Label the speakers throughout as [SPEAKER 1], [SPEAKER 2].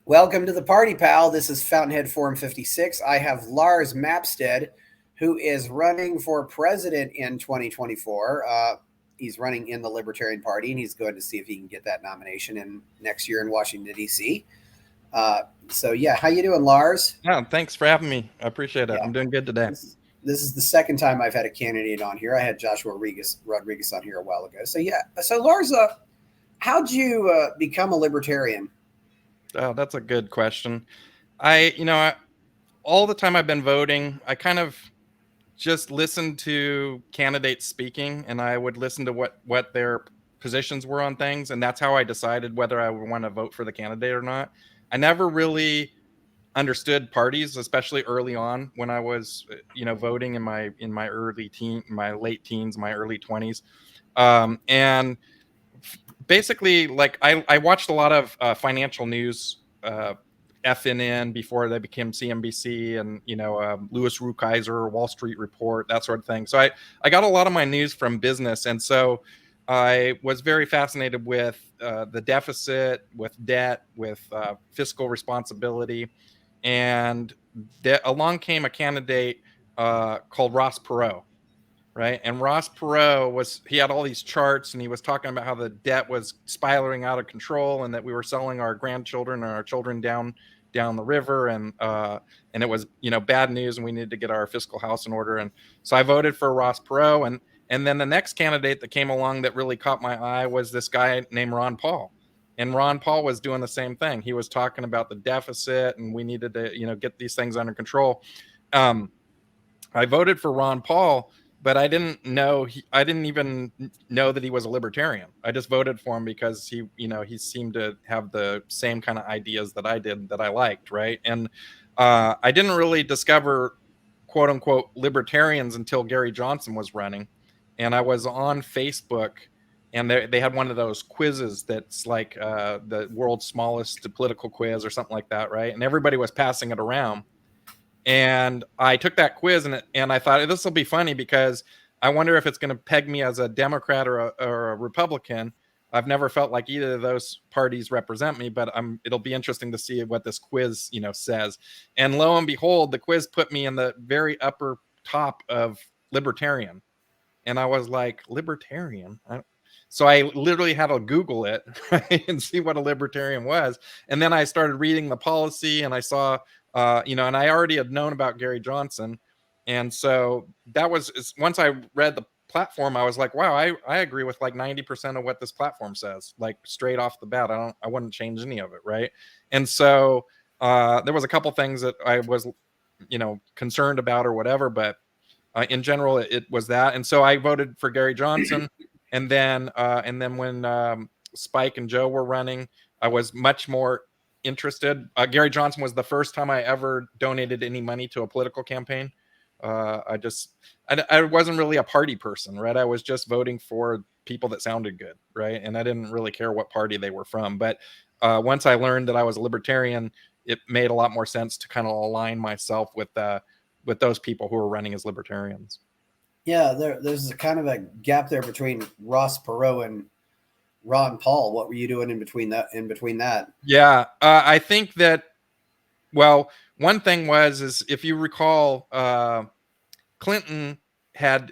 [SPEAKER 1] Welcome to the party, pal. This is Fountainhead Forum 56. I have Lars Mapstead, who is running for president in 2024. He's running in the Libertarian Party, and he's going to see if he can get that nomination in next year in Washington, D.C. So, how you doing, Lars?
[SPEAKER 2] Yeah, thanks for having me. I appreciate it.
[SPEAKER 1] Yeah,
[SPEAKER 2] I'm doing good today.
[SPEAKER 1] this is the second time I've had a candidate on here. I had Joshua Rodriguez on here a while ago. So Lars, how'd you become a libertarian?
[SPEAKER 2] Oh, that's a good question. All the time I've been voting, I kind of just listened to candidates speaking, and I would listen to what their positions were on things, and that's how I decided whether I would want to vote for the candidate or not. I never really understood parties, especially early on when I was, voting in my my late teens, my early 20s, and basically, like I watched a lot of financial news, FNN before they became CNBC, and Louis Rukeyser, Wall Street Report, that sort of thing. So I got a lot of my news from business, and so I was very fascinated with the deficit, with debt, with fiscal responsibility, and along came a candidate called Ross Perot, right? And Ross Perot he had all these charts, and he was talking about how the debt was spiraling out of control, and that we were selling our grandchildren and our children down the river, and it was bad news, and we needed to get our fiscal house in order. And so I voted for Ross Perot, and then the next candidate that came along that really caught my eye was this guy named Ron Paul. And Ron Paul was doing the same thing. He was talking about the deficit, and we needed to get these things under control. I voted for Ron Paul, but I didn't even know that he was a libertarian. I just voted for him because he seemed to have the same kind of ideas that I did, that I liked, right? And I didn't really discover quote unquote libertarians until Gary Johnson was running, and I was on Facebook, and they had one of those quizzes that's like the world's smallest political quiz or something like that, right? And everybody was passing it around, and I took that quiz, and I thought, this will be funny because I wonder if it's going to peg me as a Democrat or a Republican. I've never felt like either of those parties represent me, but it'll be interesting to see what this quiz, says. And lo and behold, the quiz put me in the very upper top of libertarian. And I was like, libertarian? So I literally had to Google it, right, and see what a libertarian was. And then I started reading the policy, and I saw, and I already had known about Gary Johnson. And so that was, once I read the platform, I was like, wow, I agree with like 90% of what this platform says, like straight off the bat. I wouldn't change any of it, right? And so there was a couple things that I was, concerned about or whatever, but in general, it was that. And so I voted for Gary Johnson. And then when Spike and Joe were running, I was much more interested. Gary Johnson was the first time I ever donated any money to a political campaign. I wasn't really a party person, right? I was just voting for people that sounded good, right? And I didn't really care what party they were from. But once I learned that I was a libertarian, it made a lot more sense to kind of align myself with those people who were running as libertarians.
[SPEAKER 1] Yeah, there's a kind of a gap there between Ross Perot and Ron Paul. What were you doing in between that?
[SPEAKER 2] Yeah, I think that. Well, one thing is if you recall, Clinton had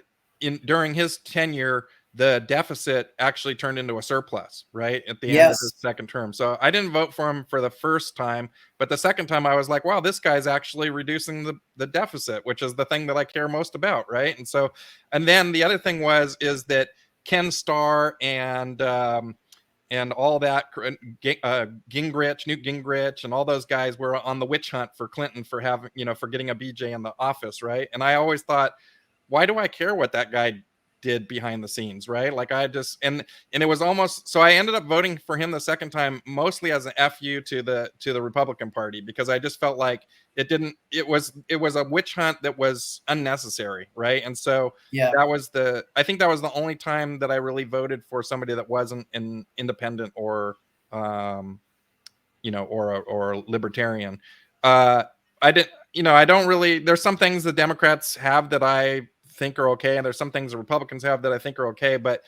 [SPEAKER 2] during his tenure, the deficit actually turned into a surplus, right, at the end of his second term. So I didn't vote for him for the first time, but the second time I was like, wow, this guy's actually reducing the deficit, which is the thing that I care most about, right? And then the other thing is that Ken Starr and all that, Gingrich, Newt Gingrich, and all those guys were on the witch hunt for Clinton for having, for getting a BJ in the office, right? And I always thought, why do I care what that guy did behind the scenes, right? Like I just and it was almost, so I ended up voting for him the second time mostly as an FU to the Republican Party, because I just felt like it was a witch hunt that was unnecessary, right? And so I think that was the only time that I really voted for somebody that wasn't an independent or or a libertarian. I don't really, there's some things the Democrats have that I think are okay, and there's some things the Republicans have that I think are okay, but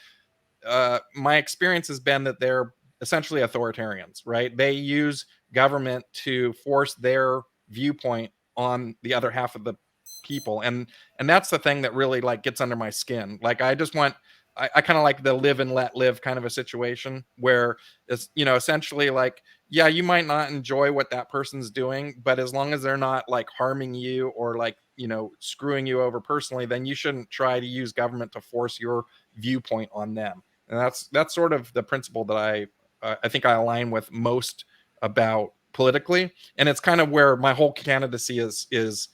[SPEAKER 2] my experience has been that they're essentially authoritarians, right? They use government to force their viewpoint on the other half of the people. And that's the thing that really like gets under my skin. Like I just want, I kind of like the live and let live kind of a situation where it's, you know, essentially like, yeah, you might not enjoy what that person's doing, but as long as they're not like harming you or like, you know, screwing you over personally, then you shouldn't try to use government to force your viewpoint on them. And that's sort of the principle that I think I align with most about politically. And it's kind of where my whole candidacy is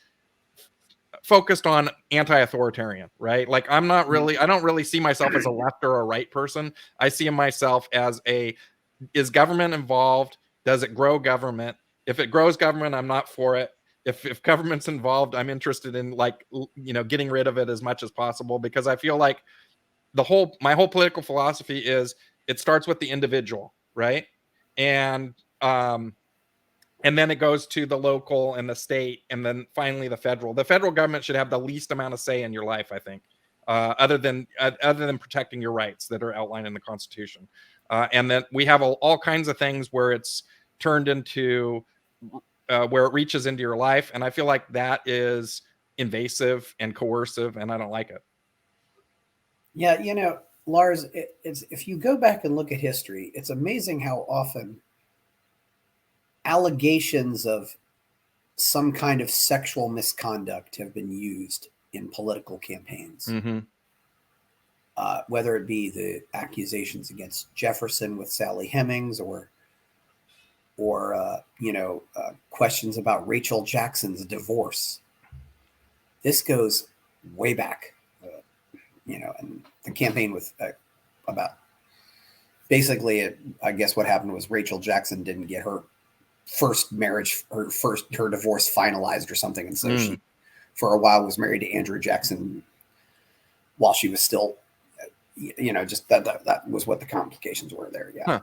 [SPEAKER 2] focused on anti-authoritarian, right? Like I don't really see myself as a left or a right person. I see myself as is government involved? Does it grow government? If it grows government, I'm not for it. If government's involved, I'm interested in like, you know, getting rid of it as much as possible, because I feel like my whole political philosophy is it starts with the individual, right? And and then it goes to the local and the state, and then finally the federal. The federal government should have the least amount of say in your life, I think, other than protecting your rights that are outlined in the Constitution. And then we have all kinds of things where it's turned into where it reaches into your life, and I feel like that is invasive and coercive, and I don't like it.
[SPEAKER 1] Yeah, you know, Lars, it's if you go back and look at history, it's amazing how often allegations of some kind of sexual misconduct have been used in political campaigns.
[SPEAKER 2] Mm-hmm.
[SPEAKER 1] Whether it be the accusations against Jefferson with Sally Hemings, or questions about Rachel Jackson's divorce. This goes way back, and the campaign with about basically, I guess what happened was Rachel Jackson didn't get her first marriage, her divorce finalized or something, and so she, for a while, was married to Andrew Jackson while she was still, just that was what the complications were there. Yeah,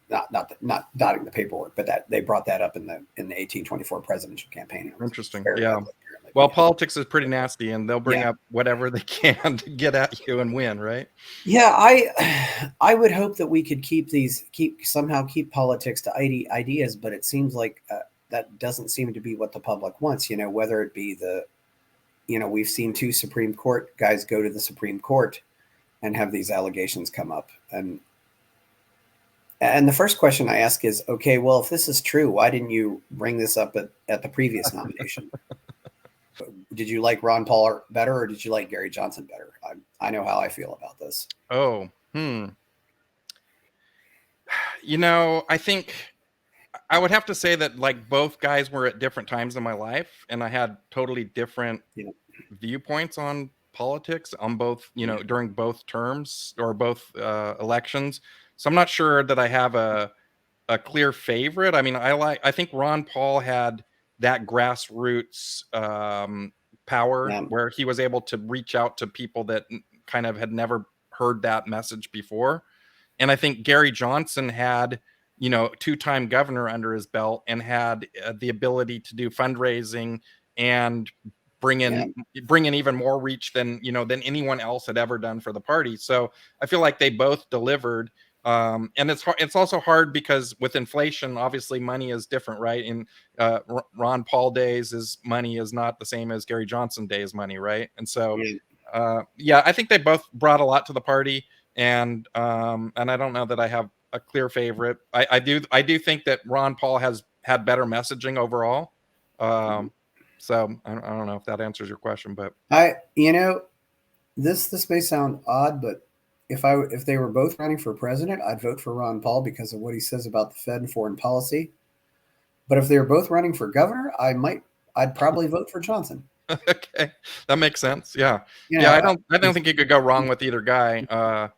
[SPEAKER 1] not dotting the paperwork, but that they brought that up in the 1824 presidential campaign.
[SPEAKER 2] Interesting. Yeah. Well, politics is pretty nasty, and they'll bring up whatever they can to get at you and win, right?
[SPEAKER 1] Yeah, I would hope that we could keep politics to ideas, but it seems like that doesn't seem to be what the public wants. Whether it be we've seen 2 Supreme Court guys go to the Supreme Court and have these allegations come up, and the first question I ask is, okay, well, if this is true, why didn't you bring this up at the previous nomination? Did you like Ron Paul better, or did you like Gary Johnson better? I know how I feel about this.
[SPEAKER 2] Oh, I think I would have to say that like both guys were at different times in my life, and I had totally different viewpoints on politics on both, during both terms or both elections. So I'm not sure that I have a clear favorite. I mean, I think Ron Paul had that grassroots power where he was able to reach out to people that kind of had never heard that message before. And I think Gary Johnson had, 2-time governor under his belt and had the ability to do fundraising and bring in even more reach than anyone else had ever done for the party. So I feel like they both delivered. And it's also hard because with inflation, obviously money is different, right? In Ron Paul days, his money is not the same as Gary Johnson days money, right? And so, I think they both brought a lot to the party, and I don't know that I have a clear favorite. I do think that Ron Paul has had better messaging overall. So I don't know if that answers your question, but
[SPEAKER 1] this may sound odd, but if they were both running for president, I'd vote for Ron Paul because of what he says about the Fed and foreign policy. But if they were both running for governor, I'd probably vote for Johnson.
[SPEAKER 2] Okay, that makes sense. Yeah. I don't think you could go wrong with either guy.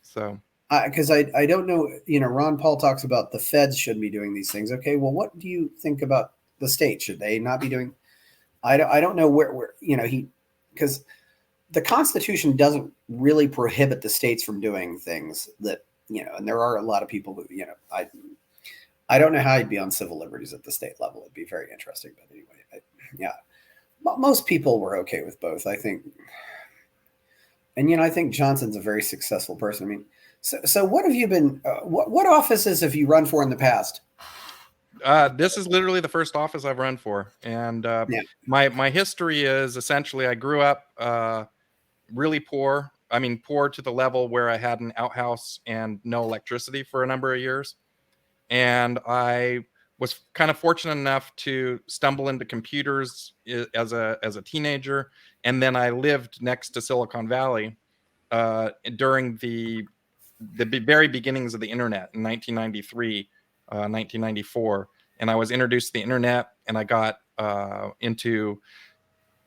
[SPEAKER 2] So
[SPEAKER 1] because I don't know, Ron Paul talks about the Feds shouldn't be doing these things. Okay, well, what do you think about the state? Should they not be doing? I don't know where because the Constitution doesn't really prohibit the states from doing things that, and there are a lot of people who, I don't know how you'd be on civil liberties at the state level. It'd be very interesting. But anyway, most people were okay with both, I think. And, I think Johnson's a very successful person. I mean, so what have you been, what offices have you run for in the past?
[SPEAKER 2] This is literally the first office I've run for, and
[SPEAKER 1] Yeah.
[SPEAKER 2] my history is essentially I grew up really poor. I mean, poor to the level where I had an outhouse and no electricity for a number of years. And I was kind of fortunate enough to stumble into computers as a teenager, and then I lived next to Silicon Valley during the very beginnings of the internet in 1993, 1994, and I was introduced to the internet, and I got into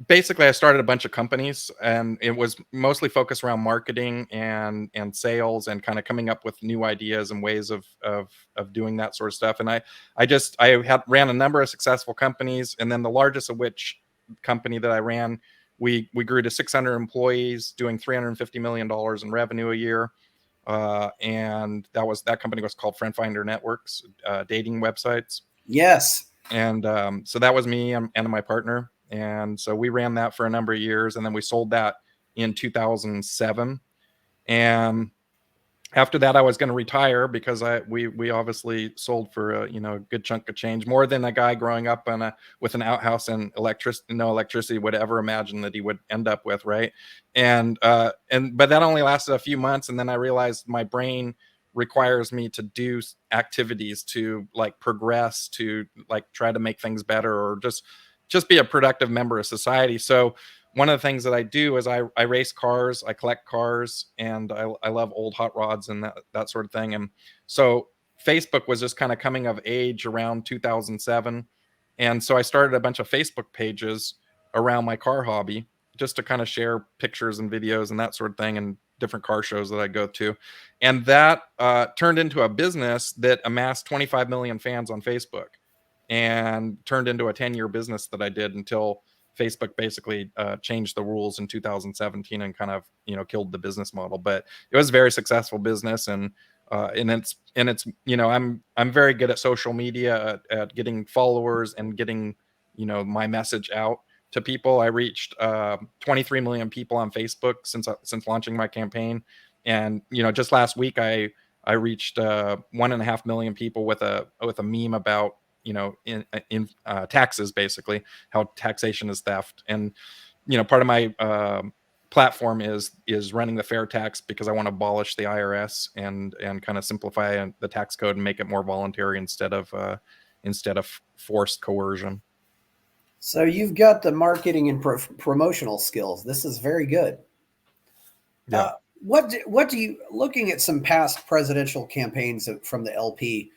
[SPEAKER 2] basically I started a bunch of companies, and it was mostly focused around marketing and sales and kind of coming up with new ideas and ways of doing that sort of stuff. And I had ran a number of successful companies, and then the largest of which company that I ran, we grew to 600 employees doing $350 million in revenue a year. And that company was called Friend Finder Networks, dating websites.
[SPEAKER 1] Yes.
[SPEAKER 2] And so that was me and my partner. And so we ran that for a number of years, and then we sold that in 2007. And after that, I was going to retire because we obviously sold for a good chunk of change, more than a guy growing up with an outhouse and no electricity would ever imagine that he would end up with, right? But that only lasted a few months, and then I realized my brain requires me to do activities to like progress, to like try to make things better, or just be a productive member of society. So one of the things that I do is I race cars, I collect cars, and I love old hot rods and that sort of thing. And so Facebook was just kind of coming of age around 2007. And so I started a bunch of Facebook pages around my car hobby, just to kind of share pictures and videos and that sort of thing, and different car shows that I go to. And that turned into a business that amassed 25 million fans on Facebook, and turned into a 10-year business that I did until Facebook basically changed the rules in 2017 and kind of killed the business model. But it was a very successful business, and it's I'm very good at social media, at getting followers and getting my message out to people. I reached 23 million people on Facebook since launching my campaign, and just last week I reached 1.5 million people with a meme about in taxes, basically how taxation is theft. And part of my platform is running the fair tax, because I want to abolish the IRS and kind of simplify the tax code and make it more voluntary instead of forced coercion.
[SPEAKER 1] So you've got the marketing and promotional skills. This is very good.
[SPEAKER 2] Yeah.
[SPEAKER 1] What do you, looking at some past presidential campaigns from the LP,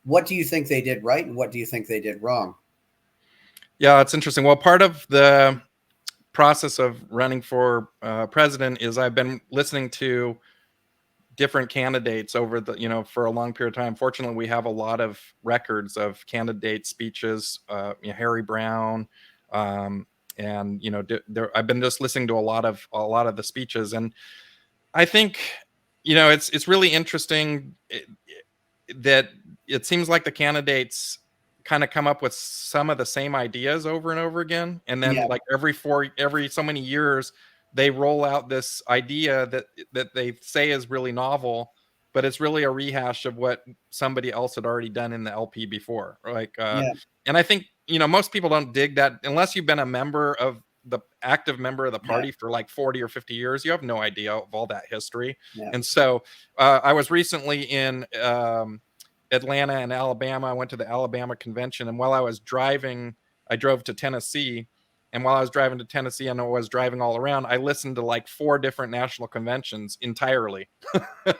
[SPEAKER 1] what do you think they did right, and what do you think they did wrong?
[SPEAKER 2] Yeah, it's interesting. Well, part of the process of running for president is I've been listening to different candidates over for a long period of time. Fortunately, we have a lot of records of candidate speeches, Harry Brown, and I've been just listening to a lot of the speeches, and I think it's really interesting that it seems like the candidates kind of come up with some of the same ideas over and over again, and then like every so many years they roll out this idea that they say is really novel, but it's really a rehash of what somebody else had already done in the LP before. And I think most people don't dig that unless you've been active member of the party for like 40 or 50 years. You have no idea of all that history. And so I was recently in Atlanta and Alabama. I went to the Alabama convention, and while I was driving, I drove to Tennessee. And while I was driving to Tennessee, and I was driving all around, I listened to like 4 different national conventions entirely.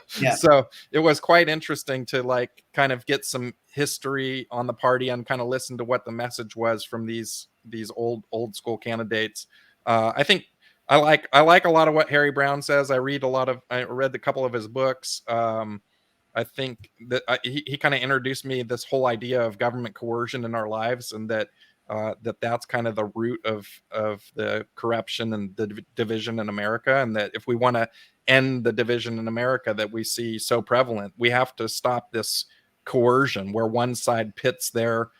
[SPEAKER 2] So it was quite interesting to like kind of get some history on the party and kind of listen to what the message was from these old school candidates. I think I like a lot of what Harry Brown says. I read a couple of his books. I think that he kind of introduced me this whole idea of government coercion in our lives, and that's kind of the root of the corruption and the division in America, and that if we want to end the division in America that we see so prevalent, we have to stop this coercion where one side pits their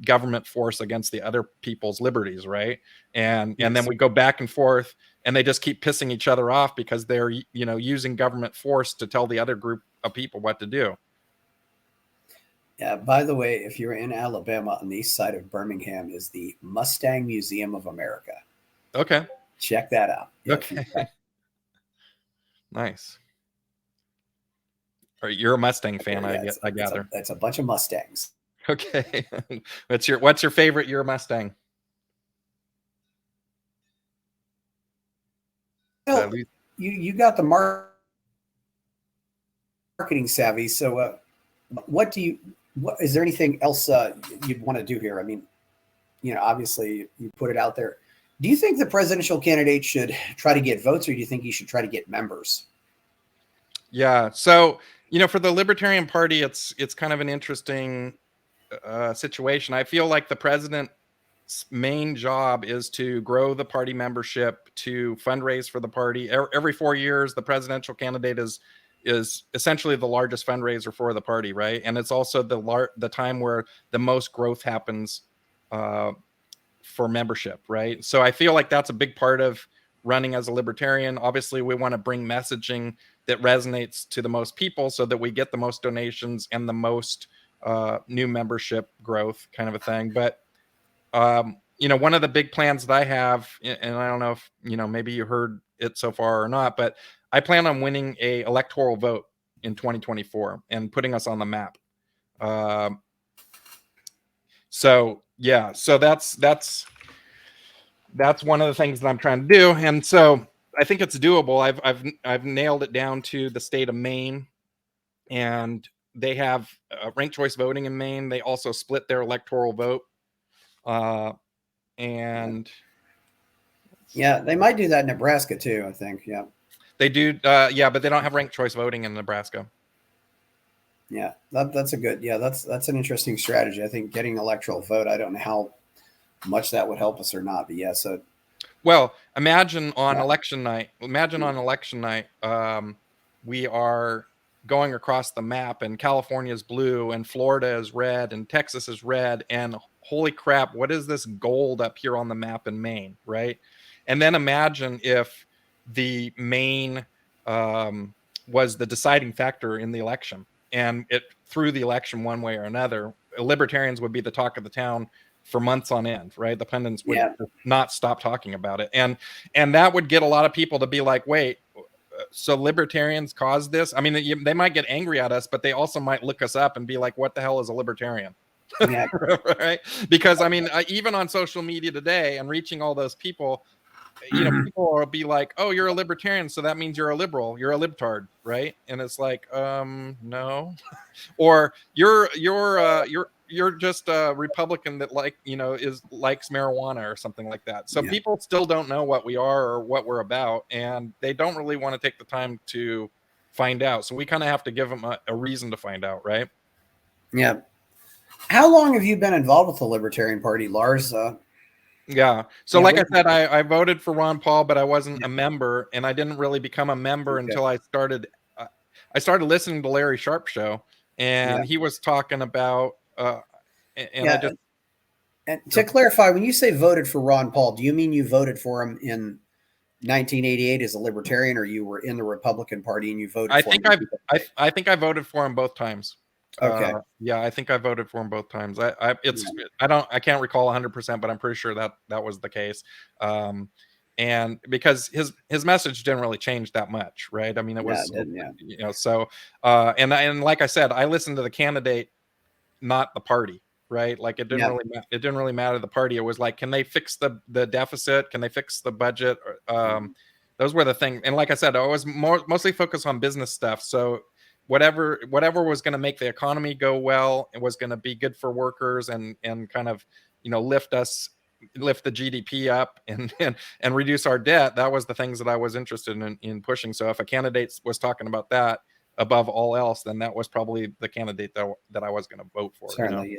[SPEAKER 2] government force against the other people's liberties, right? And then we go back and forth, and they just keep pissing each other off because they're using government force to tell the other group of people what to do.
[SPEAKER 1] Yeah. By the way, if you're in Alabama, on the east side of Birmingham is the Mustang Museum of America.
[SPEAKER 2] Okay.
[SPEAKER 1] Check that out. Yeah,
[SPEAKER 2] Okay. Nice. All right, you're a Mustang fan,
[SPEAKER 1] yeah,
[SPEAKER 2] I gather.
[SPEAKER 1] it's a bunch of Mustangs.
[SPEAKER 2] Okay. What's your favorite year Mustang?
[SPEAKER 1] Well, you got the marketing savvy. So, what do you? What is there anything else you'd want to do here? I mean, obviously you put it out there. Do you think the presidential candidate should try to get votes, or do you think he should try to get members?
[SPEAKER 2] Yeah. So, for the Libertarian Party, it's kind of an interesting situation. I feel like the president's main job is to grow the party membership, to fundraise for the party. Every 4 years, the presidential candidate is essentially the largest fundraiser for the party, right? And it's also the time where the most growth happens for membership, right? So I feel like that's a big part of running as a libertarian. Obviously, we want to bring messaging that resonates to the most people so that we get the most donations and the most new membership growth, kind of a thing. But one of the big plans that I have, and I don't know if maybe you heard it so far or not, but I plan on winning a electoral vote in 2024 and putting us on the map. So yeah, so that's one of the things that I'm trying to do, and so I think it's doable. I've nailed it down to the state of Maine, and they have ranked choice voting in Maine. They also split their electoral vote, and
[SPEAKER 1] yeah, they might do that in Nebraska too. I think. Yeah,
[SPEAKER 2] they do. Yeah, but they don't have ranked choice voting in Nebraska.
[SPEAKER 1] Yeah, that's a good. Yeah, that's an interesting strategy. I think getting electoral vote. I don't know how much that would help us or not, but yeah. So,
[SPEAKER 2] well, imagine on election night. Imagine on election night, we are going across the map, and California is blue, and Florida is red, and Texas is red, and holy crap, what is this gold up here on the map in Maine, right? And then imagine if the Maine was the deciding factor in the election, and it through the election one way or another, libertarians would be the talk of the town for months on end, right? The pundits would not stop talking about it, and that would get a lot of people to be like, wait, so libertarians caused this? I mean, they might get angry at us, but they also might look us up and be like, what the hell is a libertarian?
[SPEAKER 1] yeah,
[SPEAKER 2] right? Because I mean, even on social media today and reaching all those people, people will be like, oh, you're a libertarian, so that means you're a liberal, you're a libtard, right? And it's like, no. Or you're just a Republican that likes marijuana or something like that. So people still don't know what we are or what we're about, and they don't really want to take the time to find out. So we kind of have to give them a reason to find out, right?
[SPEAKER 1] Yeah. How long have you been involved with the Libertarian Party, Lars?
[SPEAKER 2] Yeah. So like I said, I voted for Ron Paul, but I wasn't a member, and I didn't really become a member until I started listening to Larry Sharp show, and he was talking about
[SPEAKER 1] and to clarify, when you say voted for Ron Paul, do you mean you voted for him in 1988 as a libertarian, or you were in the Republican Party and you voted for him?
[SPEAKER 2] I think I voted for him both times.
[SPEAKER 1] Okay.
[SPEAKER 2] Yeah, I think I voted for him both times. I can't recall 100%, but I'm pretty sure that was the case. And because his message didn't really change that much, right? I mean, it was, so, and like I said, I listened to the candidate, not the party, right? Like it didn't really matter the party. It was like, can they fix the deficit? Can they fix the budget? Those were the things. And like I said, I was mostly focused on business stuff. So whatever was going to make the economy go well, it was going to be good for workers and kind of, lift the GDP up and reduce our debt. That was the things that I was interested in pushing. So if a candidate was talking about that above all else, then that was probably the candidate that I was going to vote for.
[SPEAKER 1] Certainly,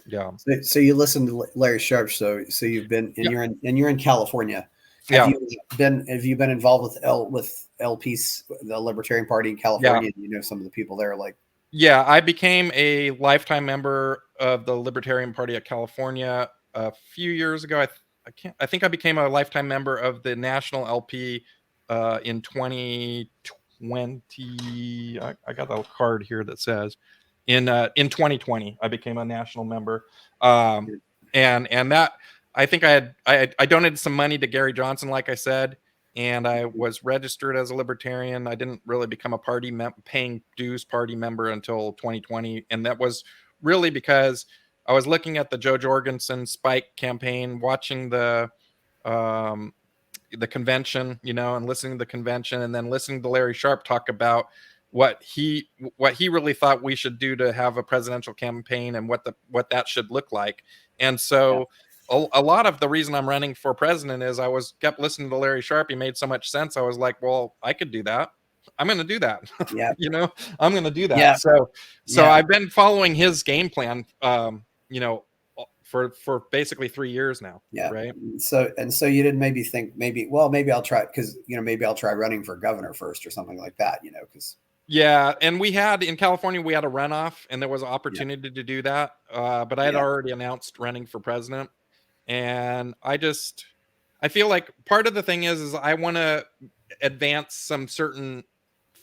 [SPEAKER 2] yeah.
[SPEAKER 1] So you listened to Larry Sharp. So you've been, and you're in California. Have you been involved with LPs, the Libertarian Party in California? Yeah. Some of the people there, like.
[SPEAKER 2] Yeah, I became a lifetime member of the Libertarian Party of California a few years ago. I think I became a lifetime member of the National LP in 2020. I got a card here that says in 2020. I became a national member, and that I think I donated some money to Gary Johnson, like I said, and I was registered as a libertarian. I didn't really become a paying dues party member until 2020, and that was really because I was looking at the Joe Jorgensen Spike campaign, watching the convention, and listening to the convention, and then listening to Larry Sharpe talk about what he really thought we should do to have a presidential campaign and what that should look like. And so a lot of the reason I'm running for president is I kept listening to Larry Sharpe. He made so much sense. I was like, well, I could do that. I'm going to do that.
[SPEAKER 1] Yeah.
[SPEAKER 2] I'm going to do that.
[SPEAKER 1] Yeah.
[SPEAKER 2] So I've been following his game plan, for basically 3 years now.
[SPEAKER 1] Yeah.
[SPEAKER 2] Right.
[SPEAKER 1] So you didn't maybe think maybe I'll try, because, maybe I'll try running for governor first or something like that, because.
[SPEAKER 2] Yeah. And in California, we had a runoff, and there was an opportunity to do that. But I had already announced running for president. And I feel like part of the thing is I want to advance some certain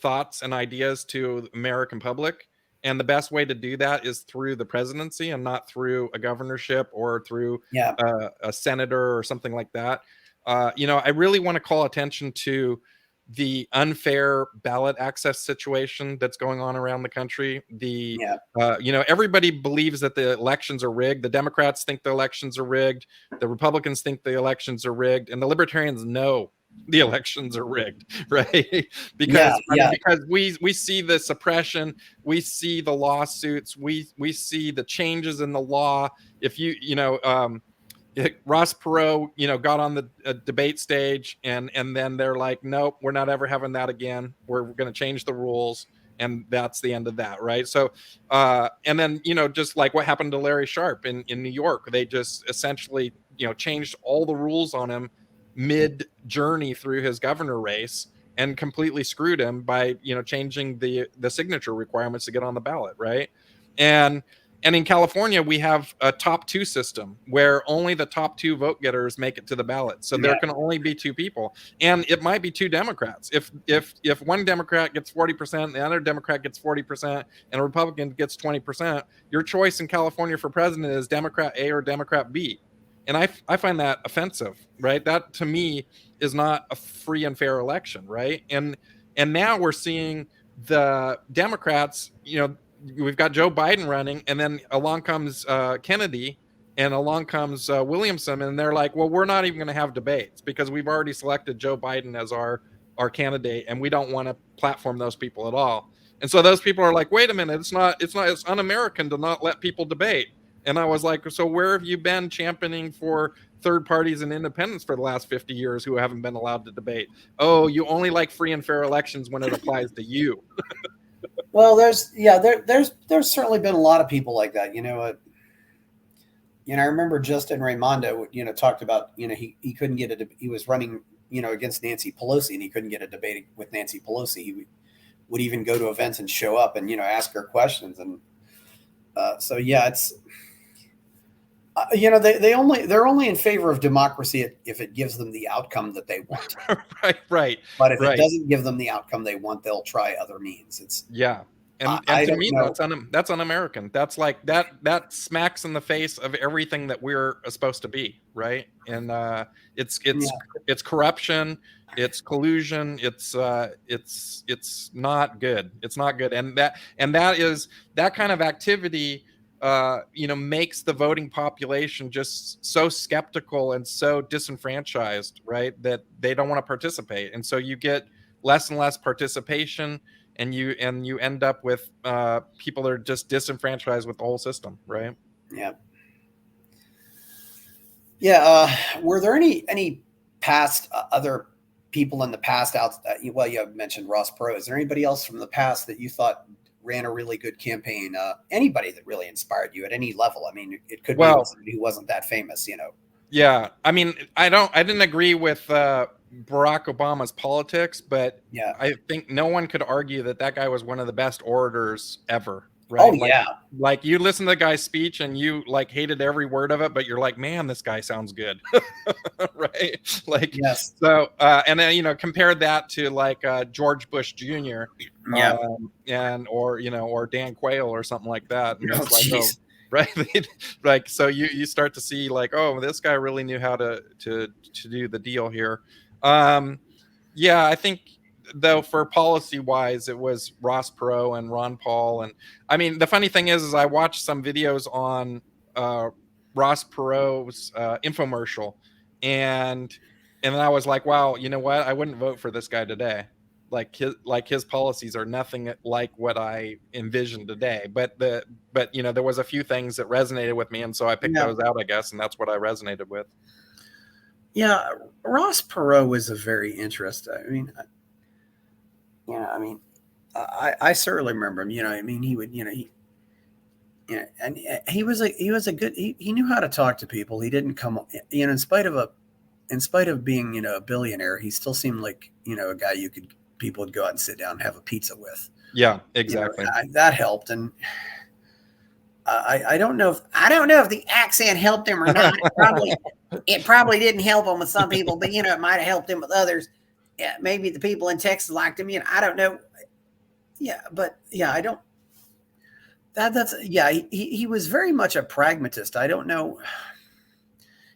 [SPEAKER 2] thoughts and ideas to the American public. And the best way to do that is through the presidency and not through a governorship or through a senator or something like that. I really want to call attention to the unfair ballot access situation that's going on around the country. Everybody believes that the elections are rigged. The Democrats think the elections are rigged. The Republicans think the elections are rigged, and the Libertarians know the elections are rigged, right? Because we see the suppression, we see the lawsuits, we see the changes in the law. If Ross Perot, got on the debate stage, and then they're like, nope, we're not ever having that again. We're going to change the rules, and that's the end of that, right? So, and then just like what happened to Larry Sharpe in New York, they just essentially changed all the rules on him mid journey through his governor race and completely screwed him by changing the signature requirements to get on the ballot, right? And in California, we have a top two system where only the top two vote getters make it to the ballot. So there can only be two people, and it might be two Democrats. If one Democrat gets 40%, the other Democrat gets 40%, and a Republican gets 20%, your choice in California for president is Democrat A or Democrat B. And I find that offensive, right? That to me is not a free and fair election, right? And now we're seeing the Democrats, we've got Joe Biden running, and then along comes Kennedy, and along comes Williamson, and they're like, well, we're not even going to have debates because we've already selected Joe Biden as our candidate, and we don't want to platform those people at all. And so those people are like, wait a minute, it's un-American to not let people debate. And I was like, so where have you been championing for third parties and independents for the last 50 years who haven't been allowed to debate? Oh, you only like free and fair elections when it applies to you.
[SPEAKER 1] Well, there's certainly been a lot of people like that. I remember Justin Raimondo, talked about, he couldn't get he was running, against Nancy Pelosi, and he couldn't get a debate with Nancy Pelosi. He would even go to events and show up and, ask her questions. And it's, they're only in favor of democracy if it gives them the outcome that they want.
[SPEAKER 2] Right.
[SPEAKER 1] But if it doesn't give them the outcome they want, they'll try other means.
[SPEAKER 2] And to me, that's un-American. That's like that smacks in the face of everything that we're supposed to be, right? And it's corruption, it's collusion, it's not good. It's not good, and that kind of activity makes the voting population just so skeptical and so disenfranchised, right? That they don't want to participate. And so you get less and less participation, and you end up with people that are just disenfranchised with the whole system, right?
[SPEAKER 1] Yeah. Yeah. Were there any past other people in the past well, you mentioned Ross Perot. Is there anybody else from the past that you thought ran a really good campaign? Anybody that really inspired you at any level? I mean, it could be somebody who wasn't that famous,
[SPEAKER 2] Yeah, I mean, I didn't agree with Barack Obama's politics, but I think no one could argue that guy was one of the best orators ever, right?
[SPEAKER 1] Oh yeah.
[SPEAKER 2] Like you listen to the guy's speech and you like hated every word of it, but you're like, man, this guy sounds good. Right? Like,
[SPEAKER 1] Yes.
[SPEAKER 2] so and then compare that to like George Bush Jr.
[SPEAKER 1] Yeah.
[SPEAKER 2] And or or Dan Quayle or something like that, and
[SPEAKER 1] Oh
[SPEAKER 2] it's like, oh,
[SPEAKER 1] jeez.
[SPEAKER 2] right. Like, so you start to see like, oh, this guy really knew how to do the deal here. Yeah, I think though for policy wise, it was Ross Perot and Ron Paul. And I mean, the funny thing is I watched some videos on uh, Ross Perot's infomercial, and then I was like, wow, you know what? I wouldn't vote for this guy today. His policies are nothing like what I envisioned today. But there was a few things that resonated with me, and so I picked
[SPEAKER 1] Yeah.
[SPEAKER 2] those out, I guess, and that's what I resonated with.
[SPEAKER 1] Yeah. Ross Perot was a very interesting. I mean, I certainly remember him. I mean, he would, and he was a good. He knew how to talk to people. He didn't come, in spite of being, a billionaire, he still seemed like, a guy people would go out and sit down and have a pizza with.
[SPEAKER 2] Yeah, exactly.
[SPEAKER 1] That helped. And I don't know if the accent helped him or not. It probably didn't help him with some people, but it might have helped him with others. Yeah, maybe the people in Texas liked him. I don't know. Yeah, but yeah, I don't. That's yeah. He was very much a pragmatist. I don't know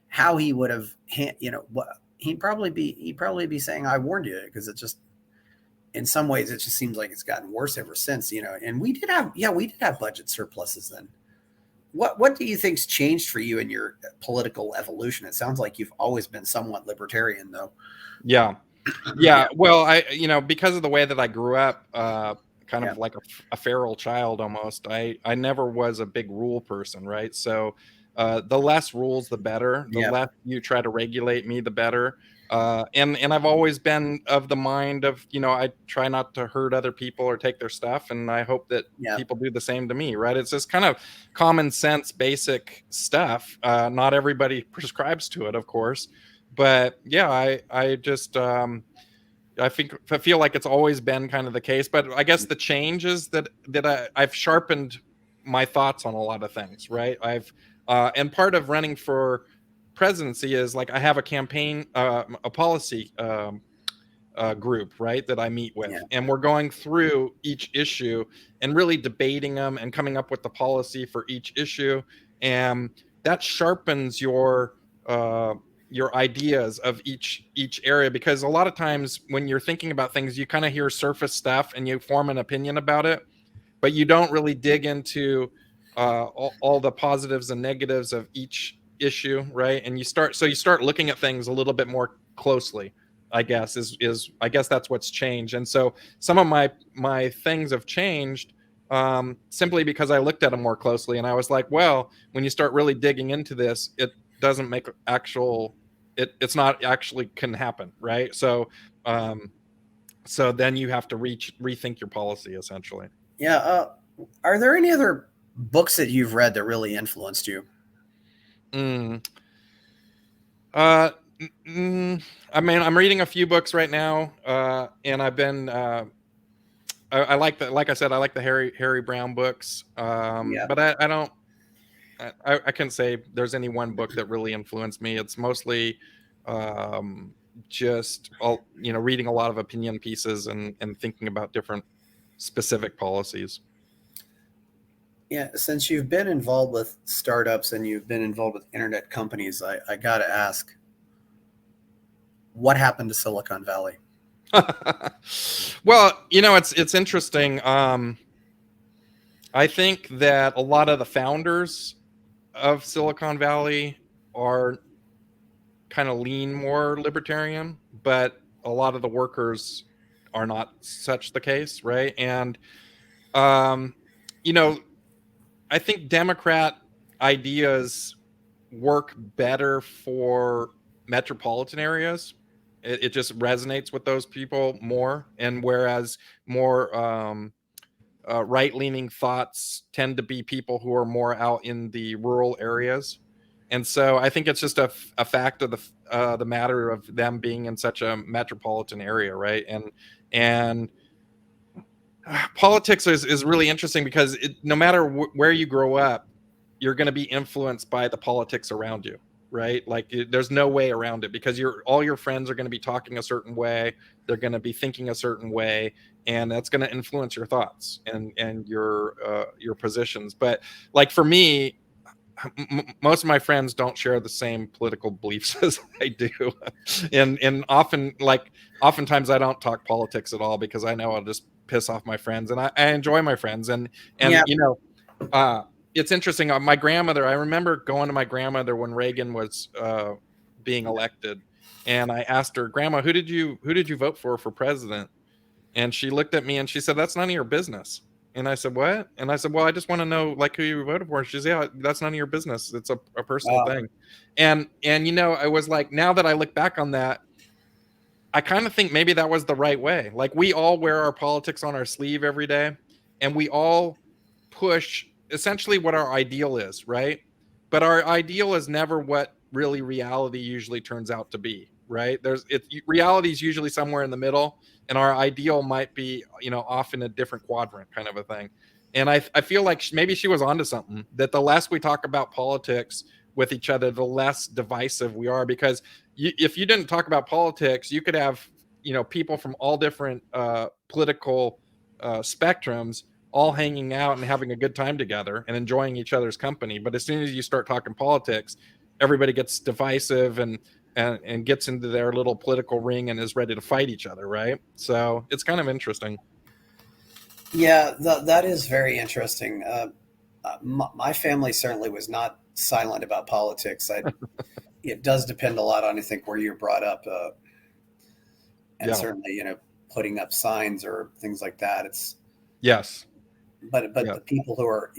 [SPEAKER 1] how he would have. What he'd probably be saying, "I warned you," because it just, in some ways, it just seems like it's gotten worse ever since. And we did have budget surpluses then. What do you think's changed for you in your political evolution? It sounds like you've always been somewhat libertarian, though.
[SPEAKER 2] Yeah. Well, because of the way that I grew up, kind of like a feral child almost, I never was a big rule person, right? So the less rules, the better. The less you try to regulate me, the better. And I've always been of the mind of, I try not to hurt other people or take their stuff, and I hope that people do the same to me, right? It's just kind of common sense, basic stuff. Not everybody prescribes to it, of course, but yeah, I just I feel like it's always been kind of the case. But I guess the change is that I've sharpened my thoughts on a lot of things, right? And part of running for presidency is like I have a campaign, a policy group, right, that I meet with, and we're going through each issue and really debating them and coming up with the policy for each issue, and that sharpens your ideas of each area, because a lot of times when you're thinking about things, you kind of hear surface stuff and you form an opinion about it, but you don't really dig into all the positives and negatives of each issue, right? And you start looking at things a little bit more closely, I guess I guess that's what's changed. And so some of my things have changed simply because I looked at them more closely, and I was like, well, when you start really digging into this, it doesn't make it's not actually can happen, right? So so then you have to rethink your policy, essentially.
[SPEAKER 1] Yeah. Are there any other books that you've read that really influenced you?
[SPEAKER 2] I mean, I'm reading a few books right now, and I've been I like like I said, I like the Harry Brown books, but I don't. I can't say there's any one book that really influenced me. It's mostly just reading a lot of opinion pieces and thinking about different specific policies.
[SPEAKER 1] Yeah, since you've been involved with startups and you've been involved with internet companies, I got to ask, what happened to Silicon Valley?
[SPEAKER 2] Well, it's interesting. I think that a lot of the founders of Silicon Valley are kind of lean more libertarian, but a lot of the workers are not such the case, right? And I think Democrat ideas work better for metropolitan areas. It just resonates with those people more, and whereas more right-leaning thoughts tend to be people who are more out in the rural areas. And so I think it's just a fact of the matter of them being in such a metropolitan area, right? And Politics is really interesting because no matter where you grow up, you're going to be influenced by the politics around you, right? Like there's no way around it because all your friends are going to be talking a certain way, they're going to be thinking a certain way, and that's going to influence your thoughts and your positions. But like for me, most of my friends don't share the same political beliefs as I do, and oftentimes I don't talk politics at all because I know I'll just piss off my friends, and I enjoy my friends, and
[SPEAKER 1] Yeah.
[SPEAKER 2] it's interesting. My grandmother, I remember going to my grandmother when Reagan was being elected, and I asked her, "Grandma, who did you vote for president?" And she looked at me and she said, "That's none of your business." And I said, "What?" And I said, "Well, I just want to know like who you voted for." And she said, "Yeah, that's none of your business. It's a personal thing." And I was like, now that I look back on that, I kind of think maybe that was the right way. Like we all wear our politics on our sleeve every day, and we all push essentially what our ideal is, right? But our ideal is never what really reality usually turns out to be, right? Reality is usually somewhere in the middle, and our ideal might be, off in a different quadrant, kind of a thing. And I feel like maybe she was onto something. That the less we talk about politics with each other, the less divisive we are. Because if you didn't talk about politics, you could have people from all different political spectrums all hanging out and having a good time together and enjoying each other's company. But as soon as you start talking politics, everybody gets divisive and gets into their little political ring and is ready to fight each other, right? So it's kind of interesting.
[SPEAKER 1] Yeah, that is very interesting. My family certainly was not silent about politics. It does depend a lot on, I think, where you're brought up, and
[SPEAKER 2] Yeah.
[SPEAKER 1] certainly, putting up signs or things like that.
[SPEAKER 2] Yes.
[SPEAKER 1] But
[SPEAKER 2] Yeah.
[SPEAKER 1] the people who are,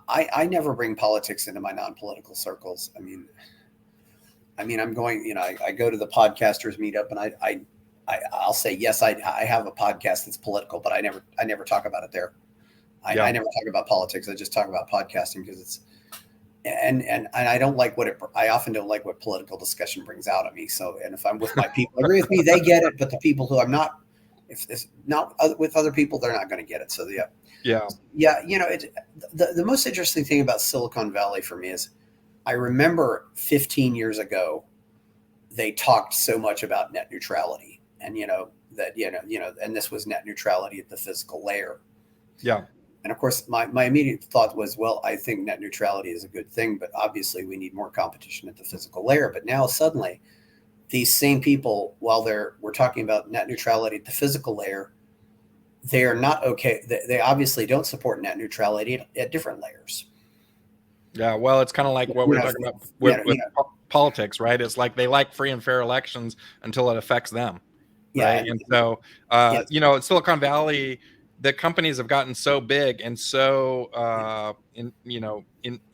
[SPEAKER 1] I never bring politics into my non-political circles. I mean, I'm going, I go to the podcasters meetup, and I'll say, yes, I have a podcast that's political, but I never talk about it there.
[SPEAKER 2] Yeah.
[SPEAKER 1] I never talk about politics. I just talk about podcasting because it's, and I don't like I often don't like what political discussion brings out of me. So, and if I'm with my people, agree with me, they get it. But the people who I'm not, if it's not with other people, they're not going to get it. So
[SPEAKER 2] Yeah.
[SPEAKER 1] the most interesting thing about Silicon Valley for me is I remember 15 years ago, they talked so much about net neutrality, and and this was net neutrality at the physical layer.
[SPEAKER 2] Yeah.
[SPEAKER 1] And of course, my immediate thought was, well, I think net neutrality is a good thing, but obviously we need more competition at the physical layer. But now suddenly, these same people, while we're talking about net neutrality at the physical layer, they are not okay. They obviously don't support net neutrality at different layers.
[SPEAKER 2] Yeah. Well, it's kind of like what we're talking about with politics, right? It's like they like free and fair elections until it affects them. Right. And so, in Silicon Valley, the companies have gotten so big and so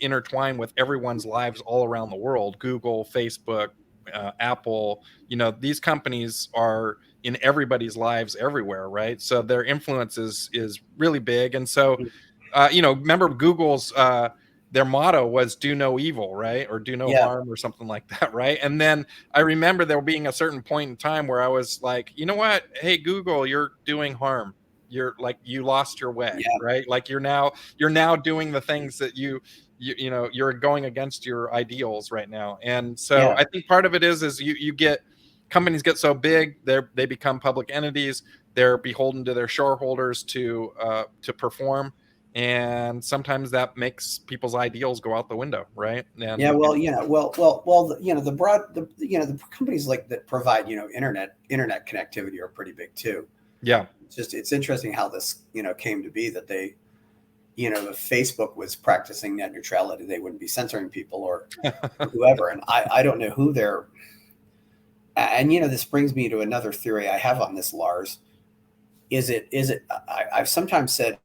[SPEAKER 2] intertwined with everyone's lives all around the world. Google, Facebook, Apple, these companies are in everybody's lives everywhere, right? So their influence is really big. And so, remember Google's their motto was "Do no evil," right, or "Do no harm," or something like that, right? And then I remember there being a certain point in time where I was like, you know what? Hey, Google, you're doing harm. You're like, you lost your way, right? Like you're now doing the things that you're going against your ideals right now. And so I think part of it is you get companies get so big, they become public entities. They're beholden to their shareholders to perform. And sometimes that makes people's ideals go out the window, right? And
[SPEAKER 1] the companies like that provide internet connectivity are pretty big too.
[SPEAKER 2] Yeah,
[SPEAKER 1] it's interesting how this came to be, that they, if Facebook was practicing net neutrality, they wouldn't be censoring people or whoever. And I don't know who they're. And this brings me to another theory I have on this, Lars. I've sometimes said,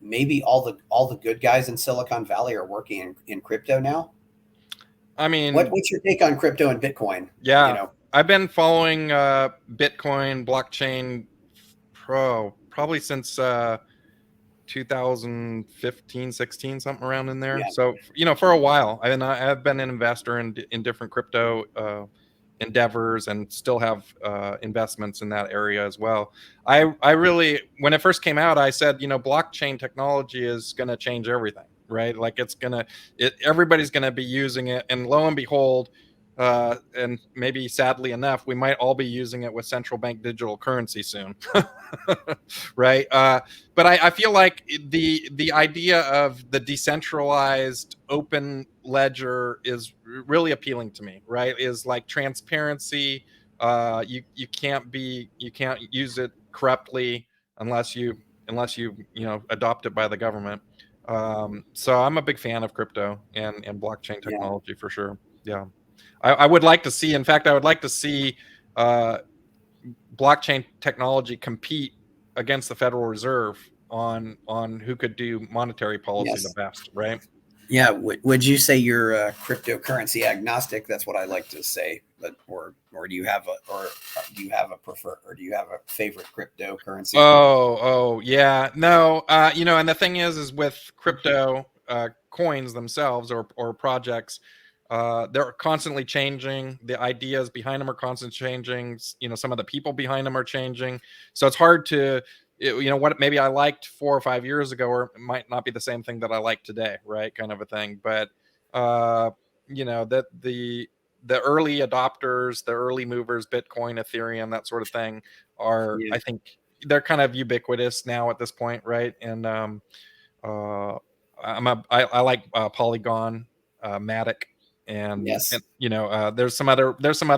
[SPEAKER 1] maybe all the good guys in Silicon Valley are working in crypto now.
[SPEAKER 2] I mean,
[SPEAKER 1] what's your take on crypto and Bitcoin?
[SPEAKER 2] Yeah, I've been following Bitcoin, blockchain, probably since 2015, 16, something around in there. So for a while, I've been an investor in different crypto endeavors and still have investments in that area as well. I really, when it first came out, I said, blockchain technology is going to change everything, right? Like everybody's going to be using it, and lo and behold, and maybe sadly enough, we might all be using it with central bank digital currency soon, right? But I feel like the idea of the decentralized open ledger is really appealing to me, right? Is like transparency. You can't use it corruptly unless you adopt it by the government. So I'm a big fan of crypto and blockchain
[SPEAKER 1] Yeah.
[SPEAKER 2] technology for sure. Yeah. I would like to see, in fact, I would like to see uh, blockchain technology compete against the Federal Reserve on who could do monetary policy the
[SPEAKER 1] Yes.
[SPEAKER 2] best, right?
[SPEAKER 1] Yeah. Would you say you're a cryptocurrency agnostic? That's what I like to say. But or do you have a favorite cryptocurrency?
[SPEAKER 2] Oh, yeah. No, and the thing is with crypto coins themselves or projects, they're constantly changing. The ideas behind them are constantly changing. Some of the people behind them are changing. So it's hard to, what maybe I liked 4 or 5 years ago, or it might not be the same thing that I like today, right? Kind of a thing. But that the early adopters, the early movers, Bitcoin, Ethereum, that sort of thing, are,
[SPEAKER 1] Yeah.
[SPEAKER 2] I think, they're kind of ubiquitous now at this point, right? And uh, I like Polygon, Matic, and
[SPEAKER 1] Yes.
[SPEAKER 2] there's some other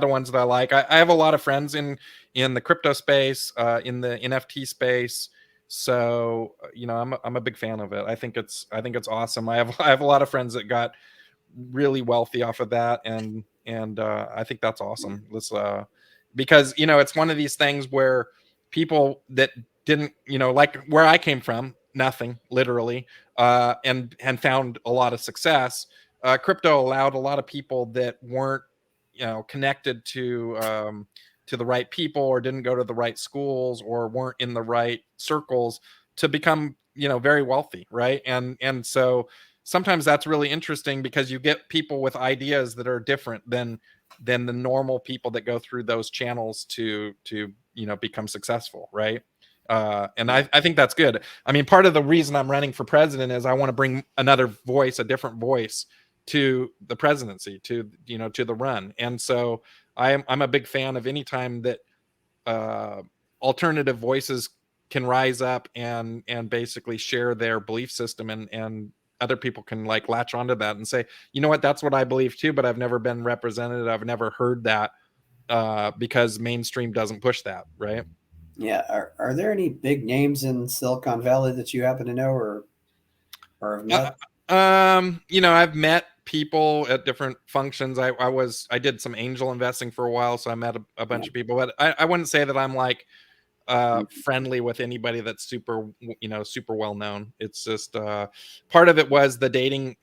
[SPEAKER 2] ones that I like. I have a lot of friends in the crypto space, in the NFT space. So I'm a big fan of it. I think it's awesome. I have a lot of friends that got really wealthy off of that, and I think that's awesome. Let's Because it's one of these things where people that didn't, like where I came from, nothing literally, and found a lot of success. Crypto allowed a lot of people that weren't connected to the right people, or didn't go to the right schools, or weren't in the right circles, to become very wealthy, right? And so sometimes that's really interesting, because you get people with ideas that are different than the normal people that go through those channels to become successful, right? And
[SPEAKER 1] Yeah.
[SPEAKER 2] I think that's good. I mean, part of the reason I'm running for president is I want to bring another voice, a different voice, to the presidency, to the run. And so I'm a big fan of any time that uh, alternative voices can rise up and basically share their belief system, and other people can like latch onto that and say, you know what, that's what I believe too, but I've never been represented, I've never heard that, because mainstream doesn't push that, right?
[SPEAKER 1] Yeah. Are there any big names in Silicon Valley that you happen to know or have
[SPEAKER 2] uh,
[SPEAKER 1] met?
[SPEAKER 2] I've met people at different functions. I did some angel investing for a while, so I met a
[SPEAKER 1] Yeah.
[SPEAKER 2] bunch of people, but I wouldn't say that I'm like
[SPEAKER 1] Mhm.
[SPEAKER 2] friendly with anybody that's super well known. It's just part of it was the dating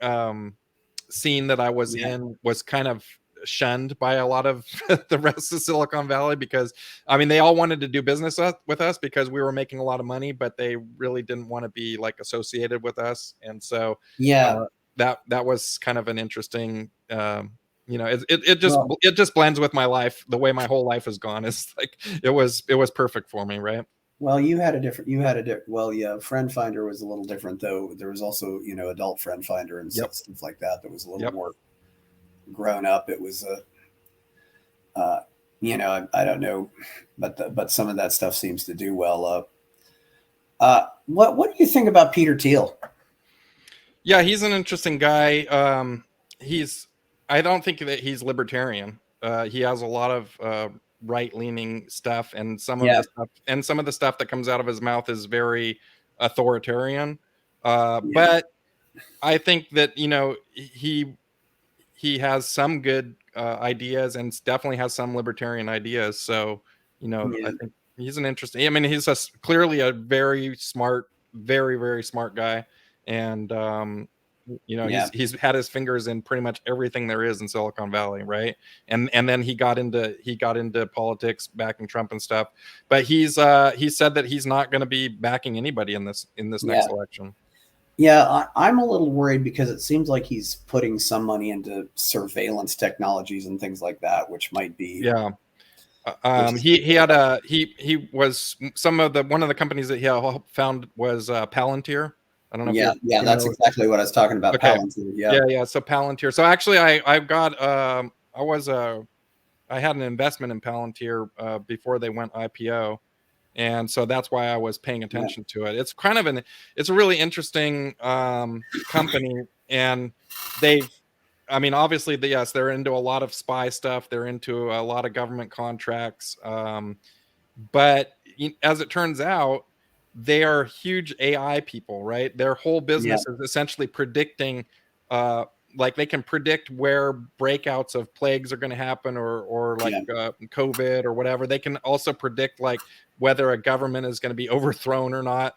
[SPEAKER 2] scene that I was
[SPEAKER 1] Yeah.
[SPEAKER 2] in was kind of shunned by a lot of the rest of Silicon Valley, because I mean they all wanted to do business with us because we were making a lot of money, but they really didn't want to be like associated with us. And so
[SPEAKER 1] Yeah.
[SPEAKER 2] uh, that was kind of an interesting
[SPEAKER 1] Well,
[SPEAKER 2] it just blends with my life. The way my whole life has gone is like it was perfect for me, right?
[SPEAKER 1] well, you had a different, well, yeah, Friend Finder was a little different though. There was also, Adult Friend Finder and
[SPEAKER 2] Yep.
[SPEAKER 1] stuff like that. That was a little
[SPEAKER 2] Yep.
[SPEAKER 1] more grown up. It was uh, I don't know, but some of that stuff seems to do well. What do you think about Peter Thiel?
[SPEAKER 2] Yeah, he's an interesting guy. He's I don't think that he's libertarian. He has a lot of right-leaning stuff, and
[SPEAKER 1] Yeah.
[SPEAKER 2] some of the stuff that comes out of his mouth is very authoritarian.
[SPEAKER 1] Yeah.
[SPEAKER 2] But I think that he has some good ideas, and definitely has some libertarian ideas. So I
[SPEAKER 1] Yeah.
[SPEAKER 2] think he's an interesting. I mean, he's clearly a very smart, very very smart guy, and
[SPEAKER 1] Yeah.
[SPEAKER 2] he's had his fingers in pretty much everything there is in Silicon Valley, right? And then he got into politics, backing Trump and stuff. But he said that he's not going to be backing anybody in this
[SPEAKER 1] Yeah.
[SPEAKER 2] next election.
[SPEAKER 1] Yeah, I'm a little worried because it seems like he's putting some money into surveillance technologies and things like that, which might be,
[SPEAKER 2] Yeah.
[SPEAKER 1] which is
[SPEAKER 2] He had a he was some of the one of the companies that he found was Palantir. I don't know if
[SPEAKER 1] yeah,
[SPEAKER 2] you're
[SPEAKER 1] yeah, that's
[SPEAKER 2] familiar with.
[SPEAKER 1] exactly what I was talking about.
[SPEAKER 2] Okay.
[SPEAKER 1] Palantir, yeah,
[SPEAKER 2] Yeah, yeah. So Palantir. So actually, I've got I was I had an investment in Palantir before they went IPO, and so that's why I was paying
[SPEAKER 1] yeah,
[SPEAKER 2] attention to it. It's kind of it's a really interesting company, and they've, I mean, obviously, yes, they're into a lot of spy stuff. They're into a lot of government contracts, but as it turns out, they are huge AI people, right? Their whole
[SPEAKER 1] yeah,
[SPEAKER 2] business is essentially predicting, uh, like they can predict where breakouts of plagues are going to happen, or like
[SPEAKER 1] yeah.
[SPEAKER 2] COVID or whatever. They can also predict like whether a government is going to be overthrown or not.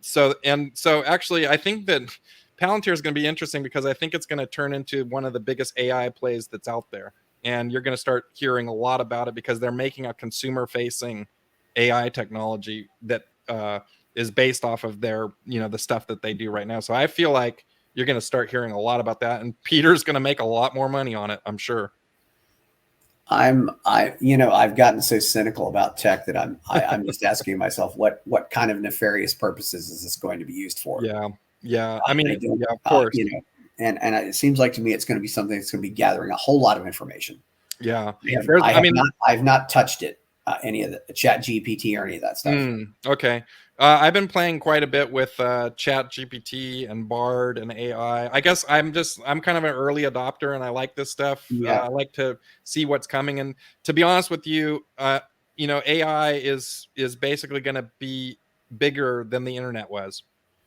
[SPEAKER 2] So actually, I think that Palantir is going to be interesting because I think it's going to turn into one of the biggest AI plays that's out there, and you're going to start hearing a lot about it because they're making a consumer facing AI technology that is based off of their, the stuff that they do right now. So I feel like you're going to start hearing a lot about that, and Peter's going to make a lot more money on it, I'm sure.
[SPEAKER 1] I've gotten so cynical about tech that I'm just asking myself what kind of nefarious purposes is this going to be used for?
[SPEAKER 2] Yeah, yeah, I mean,
[SPEAKER 1] I don't,
[SPEAKER 2] yeah, of course.
[SPEAKER 1] and it seems like to me it's going to be something that's going to be gathering a whole lot of information.
[SPEAKER 2] Yeah,
[SPEAKER 1] I have,
[SPEAKER 2] there's,
[SPEAKER 1] I
[SPEAKER 2] I
[SPEAKER 1] have
[SPEAKER 2] mean,
[SPEAKER 1] not, I've not touched it, any of the Chat GPT or any of that stuff.
[SPEAKER 2] Okay. I've been playing quite a bit with Chat GPT and Bard and AI. I guess I'm kind of an early adopter, and I like this stuff.
[SPEAKER 1] Yeah,
[SPEAKER 2] I like to see what's coming. And to be honest with you, AI is basically going to be bigger than the internet was.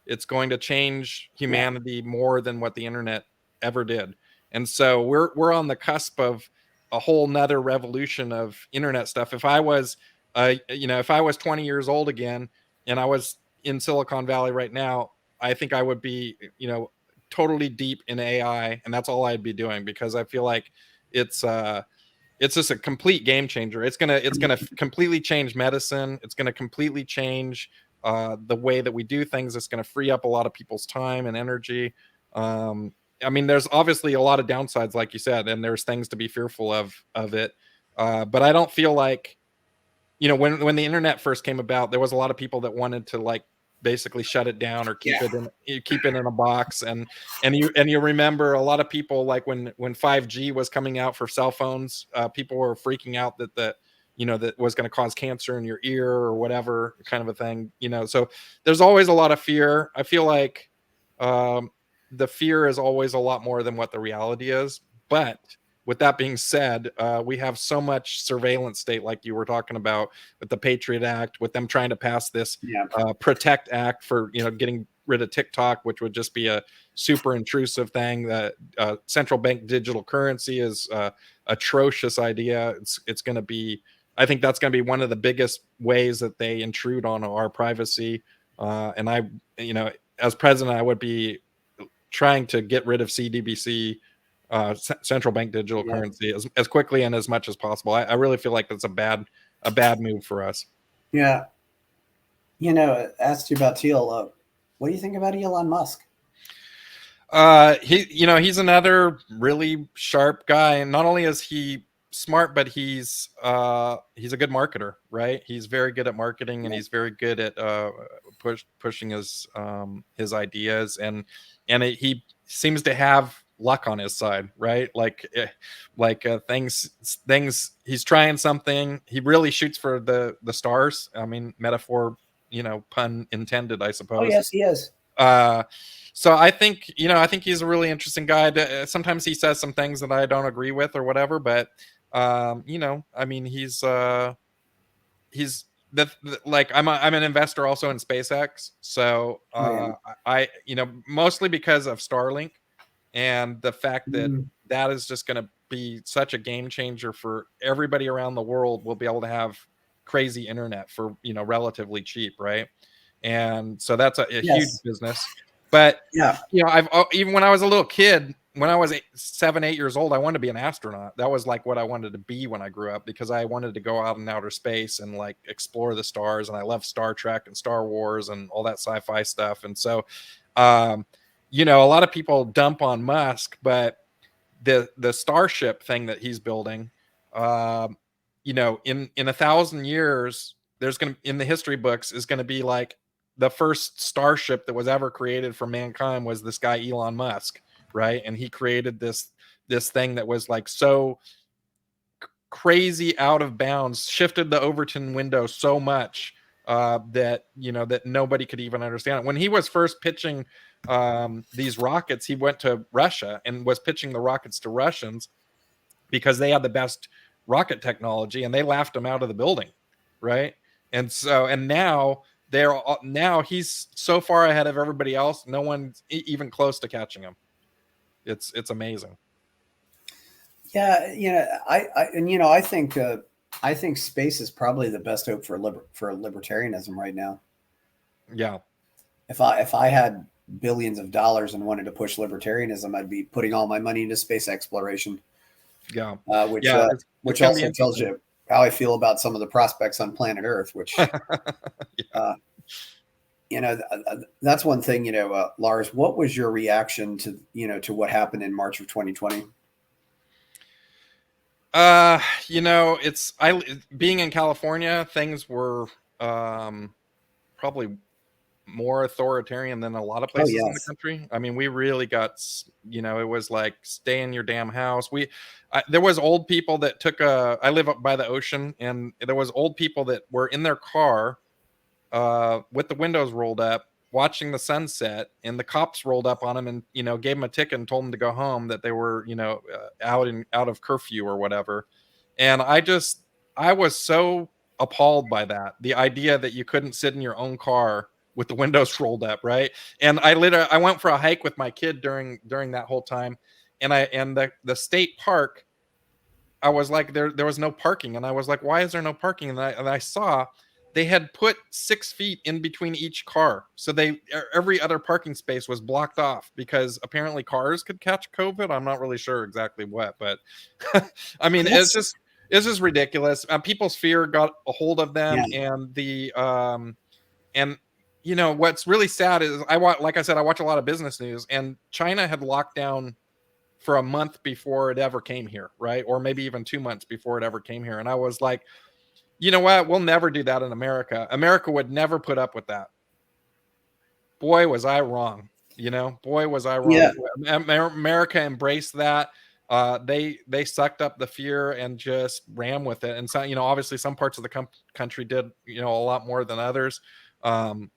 [SPEAKER 2] It's going to change
[SPEAKER 1] yeah,
[SPEAKER 2] humanity more than what the internet ever did. And so we're on the cusp of a whole nother revolution of internet stuff. If I was 20 years old again and I was in Silicon Valley right now, I think I would be, totally deep in AI, and that's all I'd be doing because I feel like it's uh it's just a complete game changer. It's gonna completely change medicine. It's gonna completely change the way that we do things. It's gonna free up a lot of people's time and energy. Um, I mean, there's obviously a lot of downsides, like you said, and there's things to be fearful of it. But I don't feel like, when the internet first came about, there was a lot of people that wanted to like basically shut it down or
[SPEAKER 1] yeah.
[SPEAKER 2] keep it in a box. And you remember a lot of people, like when 5G was coming out for cell phones, people were freaking out that was going to cause cancer in your ear or whatever kind of a thing. So there's always a lot of fear. I feel like um, the fear is always a lot more than what the reality is. But with that being said, we have so much surveillance state, like you were talking about with the Patriot Act, with them trying to pass this
[SPEAKER 1] Yeah.
[SPEAKER 2] Protect Act for getting rid of TikTok, which would just be a super intrusive thing. That central bank digital currency is atrocious idea. It's going to be. I think that's going to be one of the biggest ways that they intrude on our privacy. And as president, I would be trying to get rid of CDBC, central bank digital
[SPEAKER 1] Yeah.
[SPEAKER 2] currency, as quickly and as much as possible. I really feel like that's a bad move for us.
[SPEAKER 1] Yeah. Asked you about Teal. What do you think about Elon Musk?
[SPEAKER 2] He's another really sharp guy, and not only is he smart, but he's a good marketer, right? He's very good at marketing, and
[SPEAKER 1] Yeah.
[SPEAKER 2] he's very good at pushing his ideas, and he seems to have luck on his side, right? Things he's trying something. He really shoots for the stars. I mean, metaphor, pun intended, I
[SPEAKER 1] Oh,
[SPEAKER 2] suppose.
[SPEAKER 1] yes, he is.
[SPEAKER 2] uh so I think he's a really interesting guy. Sometimes he says some things that I don't agree with or whatever, but I mean, he's like I'm an investor also in SpaceX. So
[SPEAKER 1] Oh, yeah.
[SPEAKER 2] mostly because of Starlink, and the fact that
[SPEAKER 1] Mm,
[SPEAKER 2] that is just going to be such a game changer for everybody around the world. Will be able to have crazy internet for relatively cheap, right? And so that's a huge
[SPEAKER 1] yes.
[SPEAKER 2] business. But
[SPEAKER 1] Yeah.
[SPEAKER 2] I've even when I was a little kid, when I was 7, 8 years old, I wanted to be an astronaut. That was like what I wanted to be when I grew up, because I wanted to go out in outer space and explore the stars. And I love Star Trek and Star Wars and all that sci-fi stuff. And so Um, you know, a lot of people dump on Musk, but the Starship thing that he's building, um, you know, in 1,000 years, there's gonna in the history books is gonna be like the first starship that was ever created for mankind was this guy Elon Musk, right? And he created this thing that was like so crazy out of bounds, shifted the Overton window so much that you know that nobody could even understand it. When he was first pitching these rockets, he went to Russia and was pitching the rockets to Russians because they had the best rocket technology, and they laughed him out of the building, right? And so, and now now he's so far ahead of everybody else. No one's even close to catching him. It's amazing.
[SPEAKER 1] Yeah, I think space is probably the best hope for libertarianism right now.
[SPEAKER 2] Yeah,
[SPEAKER 1] If I had billions of dollars and wanted to push libertarianism, I'd be putting all my money into space exploration.
[SPEAKER 2] yeah,
[SPEAKER 1] Which
[SPEAKER 2] yeah.
[SPEAKER 1] which
[SPEAKER 2] Gonna be
[SPEAKER 1] also tells you how I feel about some of the prospects on planet Earth. Which
[SPEAKER 2] yeah.
[SPEAKER 1] that's one thing. Lars, what was your reaction to what happened in March of 2020?
[SPEAKER 2] You know, it's I being in California, things were probably more authoritarian than a lot of
[SPEAKER 1] Oh
[SPEAKER 2] places in the
[SPEAKER 1] yes,
[SPEAKER 2] country. I mean, we really got, you know, it was like stay in your damn house. There was old people that took I live up by the ocean, and there was old people that were in their car with the windows rolled up, watching the sunset, and the cops rolled up on him and you know gave him a ticket and told him to go home, that they were you know out of curfew or whatever. And I was so appalled by that, the idea that you couldn't sit in your own car with the windows rolled up, right? And I went for a hike with my kid during that whole time, and the state park, I was like, there was no parking, and I was like, why is there no parking? And I saw they had put 6 feet in between each car, so every other parking space was blocked off because apparently cars could catch COVID. I'm not really sure exactly what, but I mean,
[SPEAKER 1] that's
[SPEAKER 2] it's just ridiculous. People's fear got a hold of
[SPEAKER 1] yeah.
[SPEAKER 2] them, and and you know what's really sad is like I said, I watch a lot of business news, and China had locked down for a month before it ever came here, right? Or maybe even 2 months before it ever came here. And I was like, you know what? We'll never do that in America. America would never put up with that. Boy, was I wrong. You know, boy, was I
[SPEAKER 1] Yeah,
[SPEAKER 2] wrong. America embraced that. They sucked up the fear and just ran with it. And so, you know, obviously some parts of the country did, you know, a lot more than others. Um,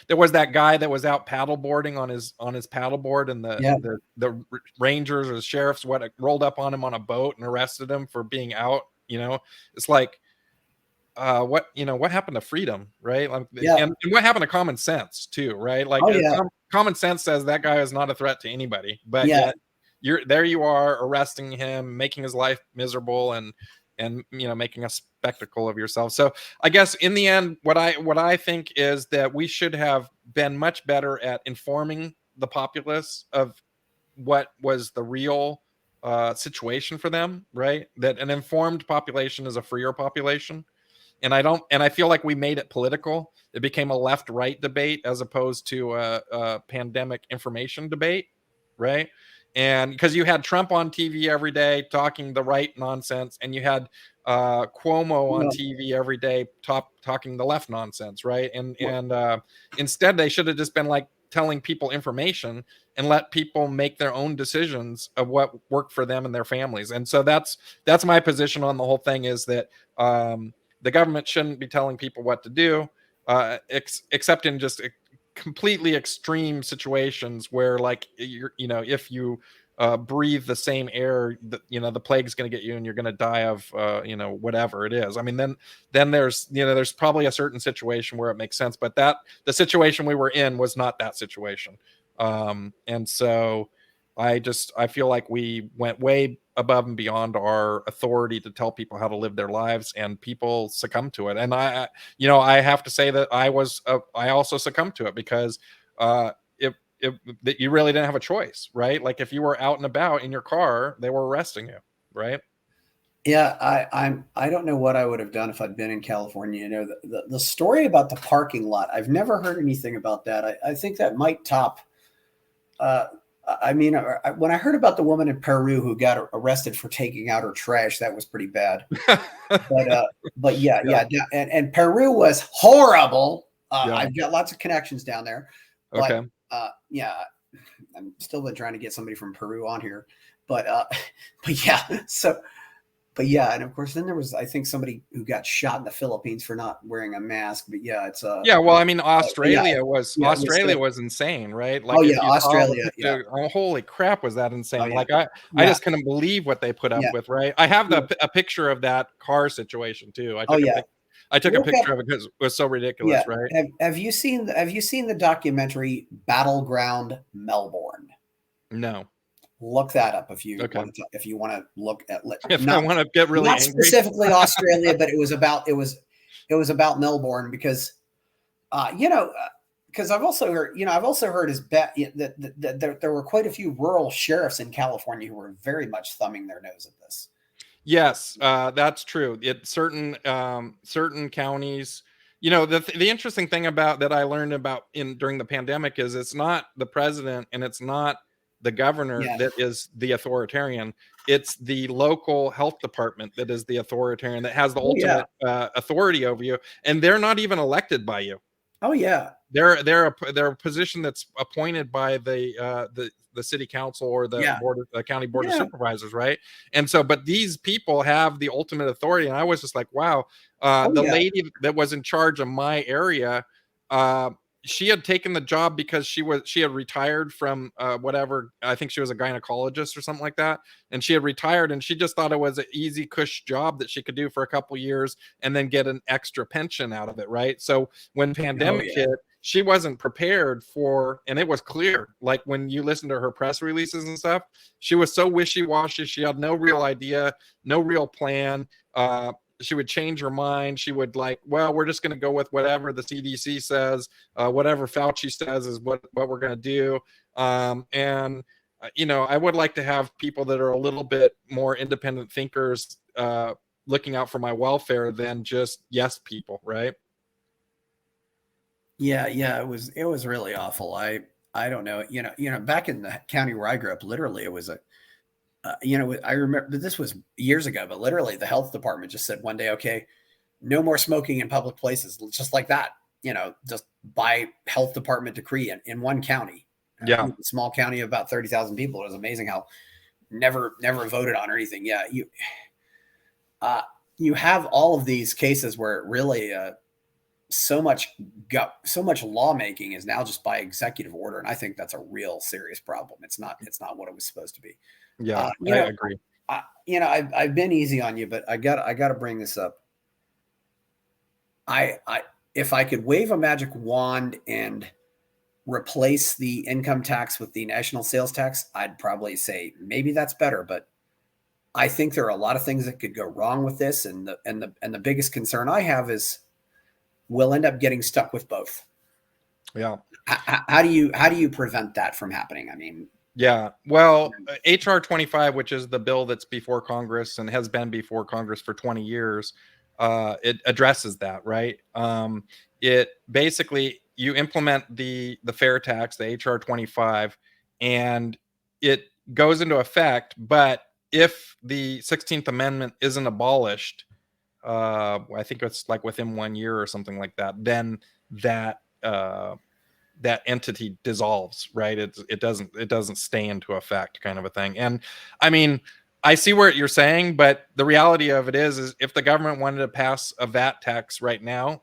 [SPEAKER 2] there was that guy that was out paddleboarding on his paddleboard, and
[SPEAKER 1] yeah.
[SPEAKER 2] the rangers or the sheriffs rolled up on him on a boat and arrested him for being out. You know, it's like what you know what happened to freedom, right? Like,
[SPEAKER 1] Yeah.
[SPEAKER 2] and what happened to common sense too, right? Like
[SPEAKER 1] Oh yeah.
[SPEAKER 2] common sense says that guy is not a threat to anybody, but
[SPEAKER 1] Yeah.
[SPEAKER 2] yet you are arresting him, making his life miserable, and you know making a spectacle of yourself. So I guess in the end, what I think is that we should have been much better at informing the populace of what was the real situation for them, right? That an informed population is a freer population. And I feel like we made it political. It became a left right debate as opposed to a pandemic information debate, right? And because you had Trump on TV every day talking the right nonsense, and you had Cuomo on
[SPEAKER 1] Well,
[SPEAKER 2] TV every day talking the left nonsense, right?
[SPEAKER 1] well,
[SPEAKER 2] And instead they should have just been like telling people information and let people make their own decisions of what worked for them and their families. And so that's my position on the whole thing, is that the government shouldn't be telling people what to do, except in just completely extreme situations where, like, you know, if you breathe the same air, you know, the plague's going to get you, and you're going to die of, you know, whatever it is. I mean, then there's, you know, there's probably a certain situation where it makes sense, but the situation we were in was not that situation. And so I feel like we went way above and beyond our authority to tell people how to live their lives, and people succumbed to it. And you know, I have to say that I also succumbed to it because that you really didn't have a choice, right? Like if you were out and about in your car, they were arresting you, right?
[SPEAKER 1] Yeah, I don't know what I would have done if I'd been in California. You know, the story about the parking lot, I've never heard anything about that. I think that might top. Uh, I mean, when I heard about the woman in Peru who got arrested for taking out her trash, that was pretty bad. But but yeah,
[SPEAKER 2] Yeah.
[SPEAKER 1] and Peru was horrible.
[SPEAKER 2] Yeah.
[SPEAKER 1] I've got lots of connections down there, but
[SPEAKER 2] Okay.
[SPEAKER 1] yeah, I'm still been trying to get somebody from Peru on here, but but yeah, so but yeah, and of course, then there was I think somebody who got shot in the Philippines for not wearing a mask. But yeah, it's
[SPEAKER 2] Yeah, well, I mean,
[SPEAKER 1] yeah,
[SPEAKER 2] Australia
[SPEAKER 1] it was
[SPEAKER 2] was insane, right?
[SPEAKER 1] oh
[SPEAKER 2] Like
[SPEAKER 1] yeah,
[SPEAKER 2] if you saw the
[SPEAKER 1] Australia, yeah,
[SPEAKER 2] picture, oh, holy crap, was that
[SPEAKER 1] oh
[SPEAKER 2] insane?
[SPEAKER 1] yeah,
[SPEAKER 2] Like I
[SPEAKER 1] yeah,
[SPEAKER 2] just couldn't believe what they put up
[SPEAKER 1] yeah,
[SPEAKER 2] with, right? I have
[SPEAKER 1] yeah.
[SPEAKER 2] a picture of that car situation too.
[SPEAKER 1] Oh yeah.
[SPEAKER 2] I took a
[SPEAKER 1] Look
[SPEAKER 2] picture
[SPEAKER 1] up,
[SPEAKER 2] of it because it was so
[SPEAKER 1] yeah.
[SPEAKER 2] ridiculous, right?
[SPEAKER 1] Have you seen the documentary Battleground Melbourne?
[SPEAKER 2] No.
[SPEAKER 1] Look that up
[SPEAKER 2] Okay.
[SPEAKER 1] if you want to look at
[SPEAKER 2] If I want to get really
[SPEAKER 1] not
[SPEAKER 2] angry.
[SPEAKER 1] specifically Australia, but it was about Melbourne because you know because I've also heard that there were quite a few rural sheriffs in California who were very much thumbing their nose at this.
[SPEAKER 2] Yes, that's true. Certain counties, you know, the interesting thing about that I learned about in during the pandemic is it's not the president and it's not the governor
[SPEAKER 1] Yeah.
[SPEAKER 2] that is the authoritarian. It's the local health department that is the authoritarian that has the
[SPEAKER 1] Oh yeah.
[SPEAKER 2] ultimate authority over you, and they're not even elected by you.
[SPEAKER 1] Oh yeah.
[SPEAKER 2] They're a position that's appointed by the city council or
[SPEAKER 1] Yeah.
[SPEAKER 2] the county board of
[SPEAKER 1] Yeah.
[SPEAKER 2] supervisors, right? And so, but these people have the ultimate authority, and I was just like, wow.
[SPEAKER 1] Oh
[SPEAKER 2] The
[SPEAKER 1] yeah.
[SPEAKER 2] lady that was in charge of my area, uh, she had taken the job because she had retired from whatever. I think she was a gynecologist or something like that, and she had retired, and she just thought it was an easy cush job that she could do for a couple years and then get an extra pension out of it, right? So when
[SPEAKER 1] Oh
[SPEAKER 2] pandemic
[SPEAKER 1] yeah.
[SPEAKER 2] hit, she wasn't prepared for, and it was clear, like when you listen to her press releases and stuff, she was so wishy-washy. She had no real idea, no real plan. She would change her mind. She would like, well, we're just going to go with whatever the CDC says, whatever Fauci says is what we're going to do. And you know, I would like to have people that are a little bit more independent thinkers, looking out for my welfare than just yes people, right?
[SPEAKER 1] Yeah, yeah, it was really awful. I don't know. Back in the county where I grew up, literally it was a I remember this was years ago, but literally the health department just said one day, okay, no more smoking in public places, just like that. Just by health department decree in one county,
[SPEAKER 2] Yeah.
[SPEAKER 1] a small county of about 30,000 people. It was amazing how never voted on or anything. Yeah, uh, you have all of these cases where it really so much so much lawmaking is now just by executive order, and I think that's a real serious problem. It's not what it was supposed to be.
[SPEAKER 2] Yeah,
[SPEAKER 1] You
[SPEAKER 2] I
[SPEAKER 1] know,
[SPEAKER 2] agree.
[SPEAKER 1] I've been easy on you, but I got to bring this up. I if I could wave a magic wand and replace the income tax with the national sales tax, I'd probably say maybe that's better. But I think there are a lot of things that could go wrong with this, and the biggest concern I have is we'll end up getting stuck with both.
[SPEAKER 2] Yeah.
[SPEAKER 1] How do you prevent that from happening? I mean,
[SPEAKER 2] Yeah. Well, HR 25, which is the bill that's before Congress and has been before Congress for 20 years, it addresses that, right? It basically you implement the fair tax, the HR 25, and it goes into effect. But if the 16th Amendment isn't abolished, I think it's like within 1 year or something like that, then that that entity dissolves, right? It doesn't stay into effect, kind of a thing. And I mean, I see what you're saying, but the reality of it is if the government wanted to pass a VAT tax right now,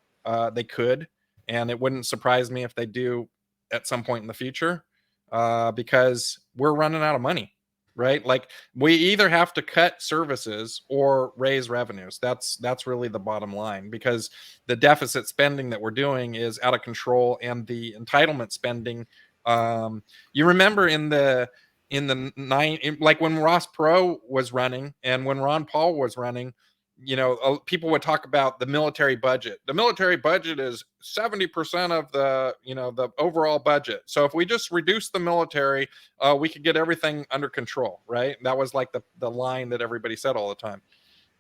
[SPEAKER 2] they could, and it wouldn't surprise me if they do at some point in the future, because we're running out of money, right? Like we either have to cut services or raise revenues. That's really the bottom line, because the deficit spending that we're doing is out of control, and the entitlement spending. You remember like when Ross Perot was running and when Ron Paul was running, you know, people would talk about the military budget. The military budget is 70% of the, you know, the overall budget. So if we just reduce the military, we could get everything under control, right? That was like the line that everybody said all the time.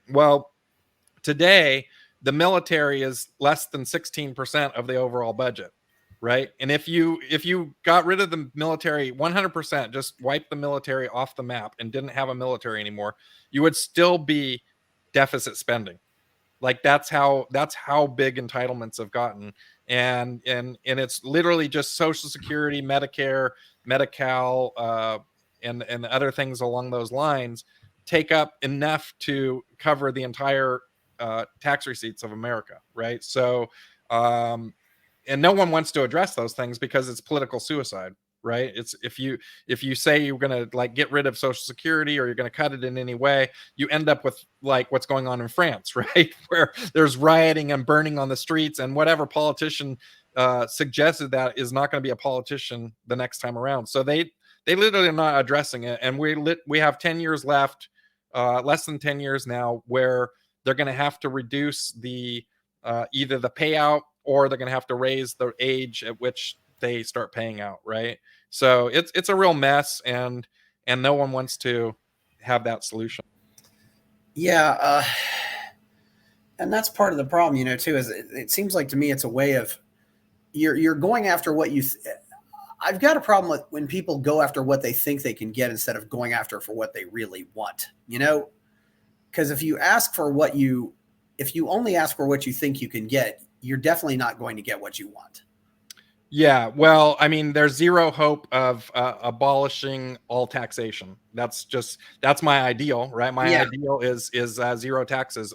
[SPEAKER 2] Well, today the military is less than 16% of the overall budget, right? And if you got rid of the military 100%, just wiped the military off the map and didn't have a military anymore, you would still be deficit spending. Like that's how big entitlements have gotten. And it's literally just Social Security, Medicare, Medi-Cal, and other things along those lines take up enough to cover the entire tax receipts of America, right? So and no one wants to address those things because it's political suicide, right? It's if you say you're going to like get rid of Social Security or you're going to cut it in any way, you end up with like what's going on in France, right? Where there's rioting and burning on the streets, and whatever politician suggested that is not going to be a politician the next time around. So they literally are not addressing it, and we have 10 years left, less than 10 years now, where they're going to have to reduce the either the payout, or they're going to have to raise the age at which they start paying out, right? So it's a real mess, and no one wants to have that solution.
[SPEAKER 1] Yeah, and that's part of the problem, too. Is it seems like to me it's a way of you're going after what you. I've got a problem with when people go after what they think they can get instead of going after for what they really want. Because if you only ask for what you think you can get, you're definitely not going to get what you want.
[SPEAKER 2] Yeah, well, I mean, there's zero hope of abolishing all taxation. That's my ideal, right? My ideal is zero taxes.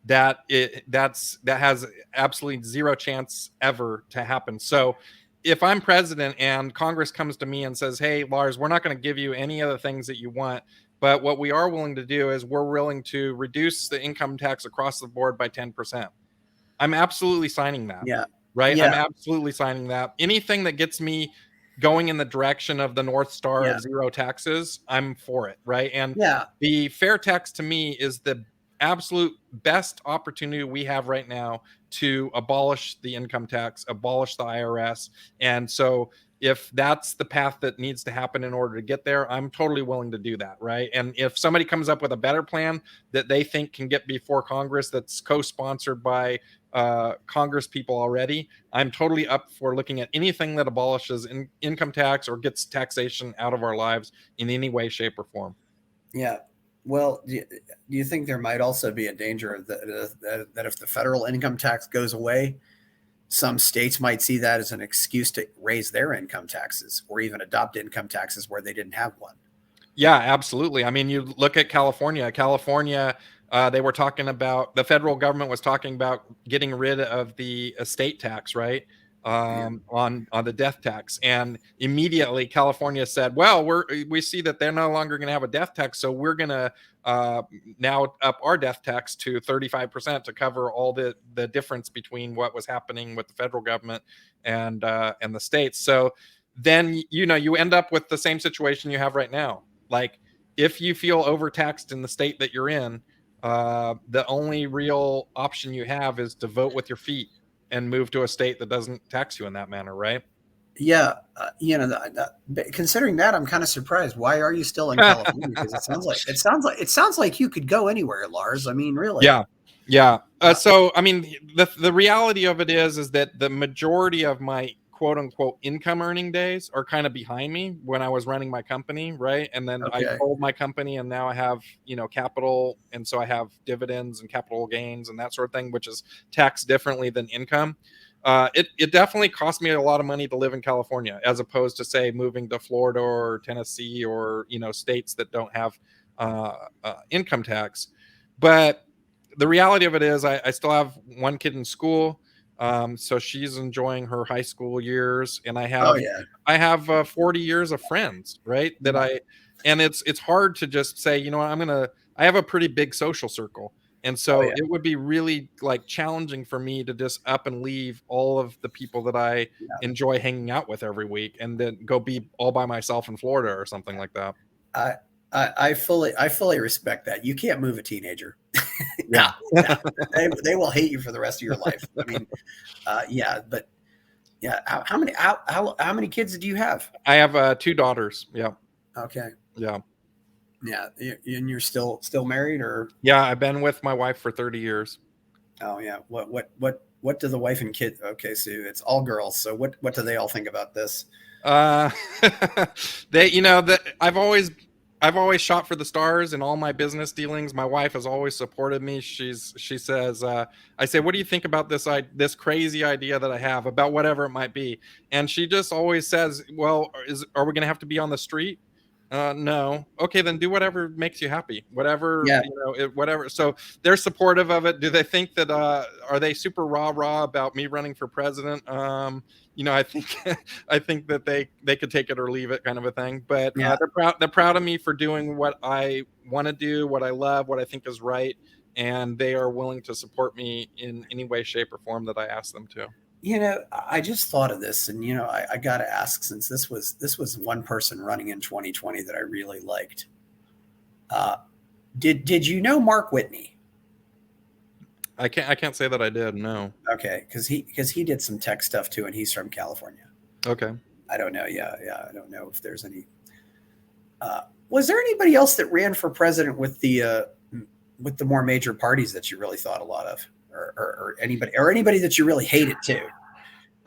[SPEAKER 2] That has absolutely zero chance ever to happen. So, if I'm president and Congress comes to me and says, "Hey, Lars, we're not going to give you any of the things that you want, but what we are willing to do is we're willing to reduce the income tax across the board by 10%." I'm absolutely signing that.
[SPEAKER 1] Yeah.
[SPEAKER 2] Right.
[SPEAKER 1] Yeah.
[SPEAKER 2] I'm absolutely signing that. Anything that gets me going in the direction of the North Star of zero taxes, I'm for it. Right. And the fair tax to me is the absolute best opportunity we have right now to abolish the income tax, abolish the IRS. And so if that's the path that needs to happen in order to get there, I'm totally willing to do that. Right. And if somebody comes up with a better plan that they think can get before Congress, that's co-sponsored by Congress people already, I'm totally up for looking at anything that abolishes income tax or gets taxation out of our lives in any way, shape, or form.
[SPEAKER 1] Yeah. Well, do you think there might also be a danger that if the federal income tax goes away, some states might see that as an excuse to raise their income taxes or even adopt income taxes where they didn't have one?
[SPEAKER 2] Yeah, absolutely. I mean, you look at California. They were talking about, the federal government was talking about getting rid of the estate tax, right? On the death tax, and immediately California said, "Well, we see that they're no longer going to have a death tax, so we're going to now up our death tax to 35% to cover all the difference between what was happening with the federal government and the states." So then you end up with the same situation you have right now. Like, if you feel overtaxed in the state that you're in, the only real option you have is to vote with your feet and move to a state that doesn't tax you in that manner, right?
[SPEAKER 1] Yeah, considering that, I'm kind of surprised. Why are you still in California? Because it sounds like you could go anywhere, Lars. I mean, really.
[SPEAKER 2] Yeah. So, I mean, the reality of it is that the majority of my quote unquote income earning days are kind of behind me when I was running my company, right? And then I sold my company, and now I have capital, and so I have dividends and capital gains and that sort of thing, which is taxed differently than income. It definitely cost me a lot of money to live in California, as opposed to, say, moving to Florida or Tennessee or states that don't have income tax. But the reality of it is I still have one kid in school. So she's enjoying her high school years, and I have 40 years of friends, right? And it's hard to just say, I have a pretty big social circle. And so it would be really like challenging for me to just up and leave all of the people that I enjoy hanging out with every week and then go be all by myself in Florida or something like that.
[SPEAKER 1] I fully respect that. You can't move a teenager. No. They will hate you for the rest of your life. I mean, but how many kids do you have?
[SPEAKER 2] I have 2 daughters. Yeah.
[SPEAKER 1] Okay.
[SPEAKER 2] Yeah.
[SPEAKER 1] Yeah, and you're still married, or?
[SPEAKER 2] Yeah, I've been with my wife for 30 years.
[SPEAKER 1] Oh yeah. What do the wife and kid? Okay, so it's all girls. So what do they all think about this?
[SPEAKER 2] Uh, they, that I've always shot for the stars in all my business dealings. My wife has always supported me. She says, I say, what do you think about this crazy idea that I have about whatever it might be? And she just always says, well, are we going to have to be on the street? No. Okay, then do whatever makes you happy. Whatever,
[SPEAKER 1] Yeah,
[SPEAKER 2] whatever. So they're supportive of it. Do they think that, are they super rah about me running for president? I think I think that they could take it or leave it, kind of a thing. But
[SPEAKER 1] yeah.
[SPEAKER 2] they're proud of me for doing what I want to do, what I love, what I think is right, and they are willing to support me in any way, shape, or form that I ask them to.
[SPEAKER 1] I just thought of this, and I got to ask, since this was one person running in 2020 that I really liked. Did you know Mark Whitney?
[SPEAKER 2] I can't say that I did. No.
[SPEAKER 1] Okay, because he did some tech stuff too, and he's from California.
[SPEAKER 2] Okay.
[SPEAKER 1] I don't know. Yeah, I don't know if there's any. Was there anybody else that ran for president with the more major parties that you really thought a lot of, or anybody that you really hated too?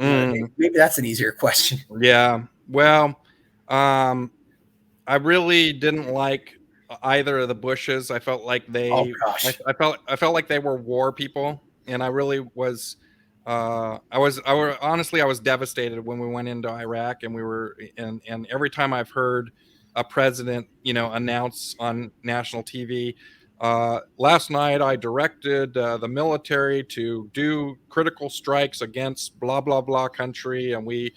[SPEAKER 1] Maybe that's an easier question.
[SPEAKER 2] Yeah. Well, I really didn't like either of the Bushes. I felt like
[SPEAKER 1] Oh gosh.
[SPEAKER 2] I felt like they were war people, and I really was. Honestly, I was devastated when we went into Iraq, and and every time I've heard a president, announce on national TV. Last night, I directed the military to do critical strikes against blah blah blah country, and we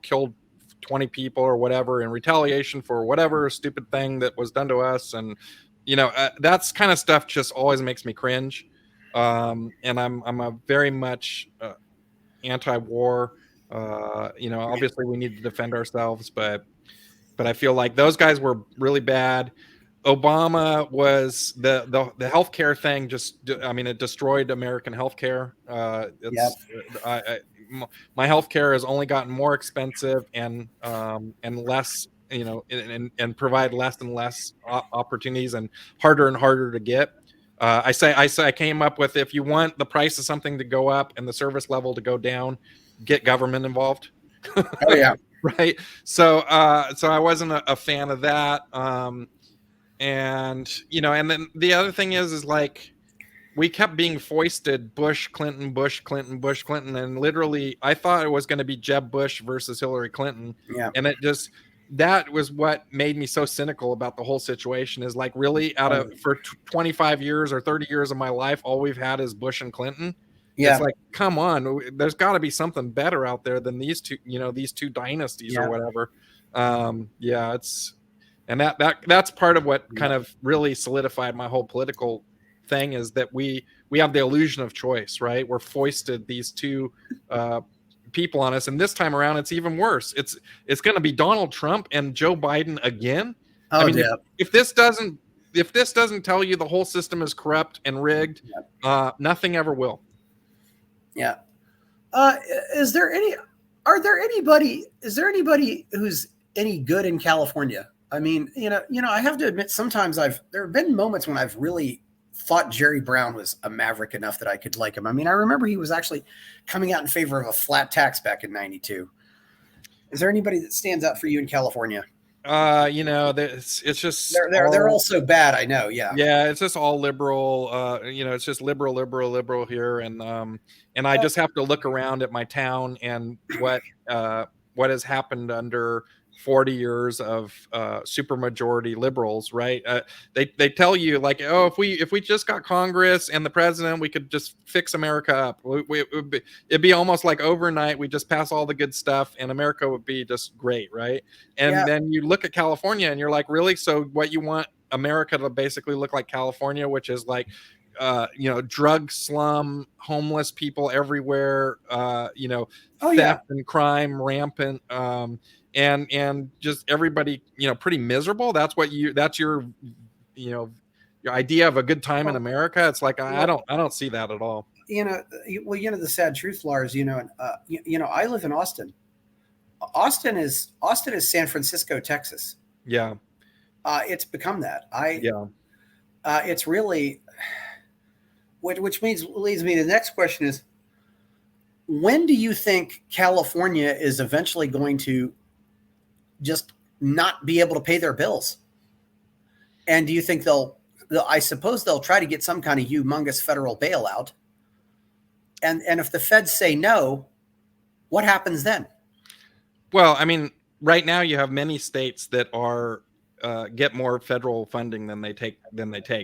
[SPEAKER 2] killed 20 people or whatever in retaliation for whatever stupid thing that was done to us. And that's kind of stuff just always makes me cringe. And I'm a very much anti-war. Obviously we need to defend ourselves, but I feel like those guys were really bad. Obama was the healthcare thing. It destroyed American healthcare.
[SPEAKER 1] Yeah.
[SPEAKER 2] My healthcare has only gotten more expensive and less, and provide less and less opportunities and harder to get. I came up with, if you want the price of something to go up and the service level to go down, get government involved.
[SPEAKER 1] Oh yeah.
[SPEAKER 2] Right. So I wasn't a fan of that. And then the other thing is like, we kept being foisted Bush, Clinton, Bush, Clinton, Bush, Clinton. And literally I thought it was going to be Jeb Bush versus Hillary Clinton.
[SPEAKER 1] Yeah.
[SPEAKER 2] And that was what made me so cynical about the whole situation, is like, really for 25 years or 30 years of my life, all we've had is Bush and Clinton.
[SPEAKER 1] Yeah.
[SPEAKER 2] It's like, come on, there's got to be something better out there than these two dynasties or whatever. And that's part of what kind of really solidified my whole political thing, is that we have the illusion of choice, right? We're foisted these two people on us, and this time around it's even worse. It's going to be Donald Trump and Joe Biden again.
[SPEAKER 1] Oh, yeah.
[SPEAKER 2] If this doesn't tell you the whole system is corrupt and rigged, nothing ever will.
[SPEAKER 1] Yeah. Is there anybody who's any good in California? I mean, I have to admit, sometimes there have been moments when I've really thought Jerry Brown was a maverick enough that I could like him. I mean, I remember he was actually coming out in favor of a flat tax back in '92. Is there anybody that stands out for you in California?
[SPEAKER 2] It's just
[SPEAKER 1] they're all so bad. I know. Yeah.
[SPEAKER 2] Yeah. It's just all liberal. It's just liberal here. And I just have to look around at my town and what has happened under 40 years of supermajority liberals, right? They tell you like, oh, if we just got Congress and the president, we could just fix America up. It'd be almost like overnight. We just pass all the good stuff and America would be just great, right? And then you look at California and you're like, really? So what, you want America to basically look like California, which is like, drug slum, homeless people everywhere, theft and crime rampant, and just everybody, pretty miserable. That's your idea of a good time in America. It's like, I don't see that at all.
[SPEAKER 1] The sad truth, Lars, I live in Austin. Austin is San Francisco, Texas.
[SPEAKER 2] Yeah.
[SPEAKER 1] It's become that.
[SPEAKER 2] Yeah.
[SPEAKER 1] It's really, which leads me to the next question is, when do you think California is eventually going to just not be able to pay their bills? And do you think I suppose they'll try to get some kind of humongous federal bailout. And if the feds say no, what happens then?
[SPEAKER 2] Well, I mean, right now you have many states that are get more federal funding than they take,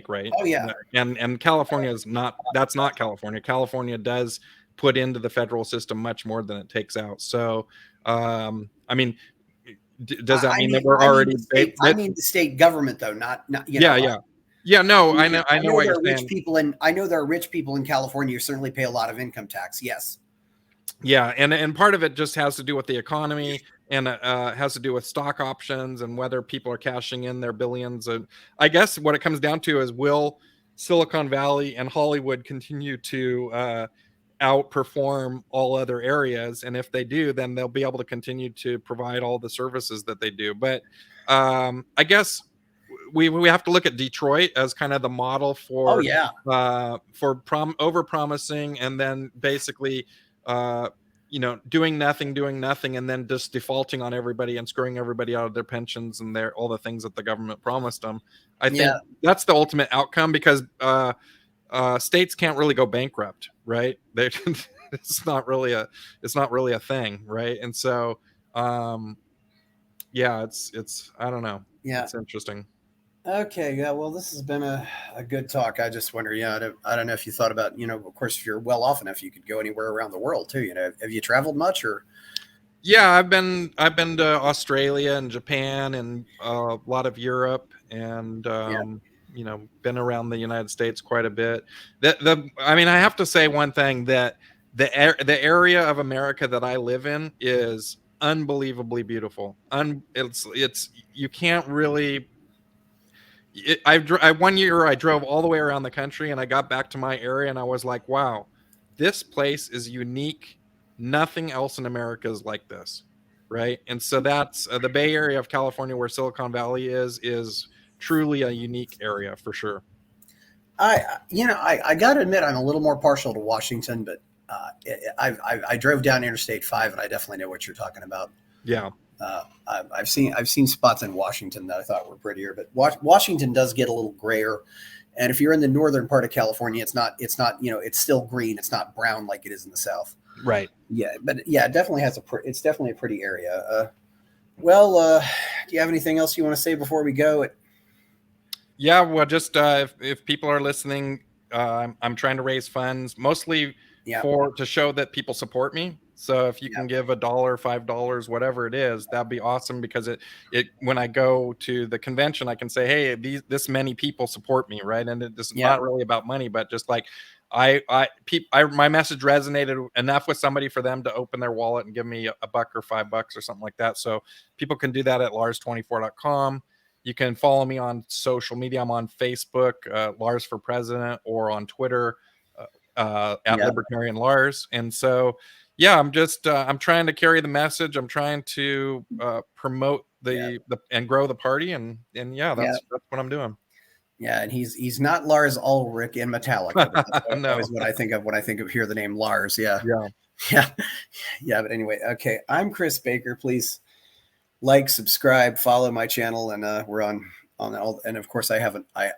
[SPEAKER 2] right?
[SPEAKER 1] Oh yeah.
[SPEAKER 2] And California is not. That's not California. California does put into the federal system much more than it takes out. So, I mean, does that mean that we're already?
[SPEAKER 1] I mean the state government, though, not
[SPEAKER 2] yeah. No, I know what you're saying.
[SPEAKER 1] I know there are rich people in California who certainly pay a lot of income tax. Yes.
[SPEAKER 2] Yeah, and part of it just has to do with the economy, and has to do with stock options and whether people are cashing in their billions. And I guess what it comes down to is, will Silicon Valley and Hollywood continue to outperform all other areas? And if they do, then they'll be able to continue to provide all the services that they do. But I guess we have to look at Detroit as kind of the model for over promising, and then basically doing nothing, and then just defaulting on everybody and screwing everybody out of their pensions and all the things that the government promised them. I think that's the ultimate outcome, because states can't really go bankrupt, right? It's not really a thing, right? And so it's I don't know.
[SPEAKER 1] Yeah,
[SPEAKER 2] it's interesting.
[SPEAKER 1] Okay, yeah, well, this has been a good talk. I just wonder, I don't know if you thought about, of course, if you're well off enough, you could go anywhere around the world too. Have you traveled much, or?
[SPEAKER 2] Yeah, I've been to Australia and Japan and a lot of Europe, and been around the United States quite a bit. I mean, I have to say one thing, that the area of America that I live in is unbelievably beautiful. It's you can't really. One year I drove all the way around the country, and I got back to my area and I was like, wow, this place is unique. Nothing else in America is like this, right? And so that's the Bay Area of California, where Silicon Valley is truly a unique area for sure.
[SPEAKER 1] I got to admit, I'm a little more partial to Washington, but I drove down Interstate 5, and I definitely know what you're talking about.
[SPEAKER 2] Yeah.
[SPEAKER 1] I've seen spots in Washington that I thought were prettier, but Washington does get a little grayer. And if you're in the northern part of California, it's not, it's still green. It's not brown like it is in the South.
[SPEAKER 2] Right.
[SPEAKER 1] Yeah. But yeah, it definitely it's definitely a pretty area. Do you have anything else you want to say before we go?
[SPEAKER 2] Yeah. Well, just, if people are listening, I'm trying to raise funds mostly to show that people support me. So if you can give $1, $5, whatever it is, that'd be awesome, because it when I go to the convention, I can say, hey, this many people support me, right? And it's not really about money, but just like my message resonated enough with somebody for them to open their wallet and give me $1 or $5 or something like that. So people can do that at lars24.com. You can follow me on social media. I'm on Facebook, Lars for President, or on Twitter at Libertarian Lars. And so, yeah, I'm just I'm trying to carry the message. I'm trying to promote the and grow the party, and that's what I'm doing.
[SPEAKER 1] Yeah, and he's not Lars Ulrich in Metallica. That's
[SPEAKER 2] no.
[SPEAKER 1] Always what I think of when I hear the name Lars. Yeah. But anyway, okay. I'm Chris Baker. Please like, subscribe, follow my channel, and we're on all. And of course, I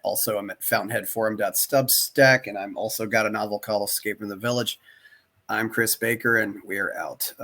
[SPEAKER 1] also am at fountainheadforum.substack, and I'm also got a novel called Escaping the Village. I'm Chris Baker, and we're out.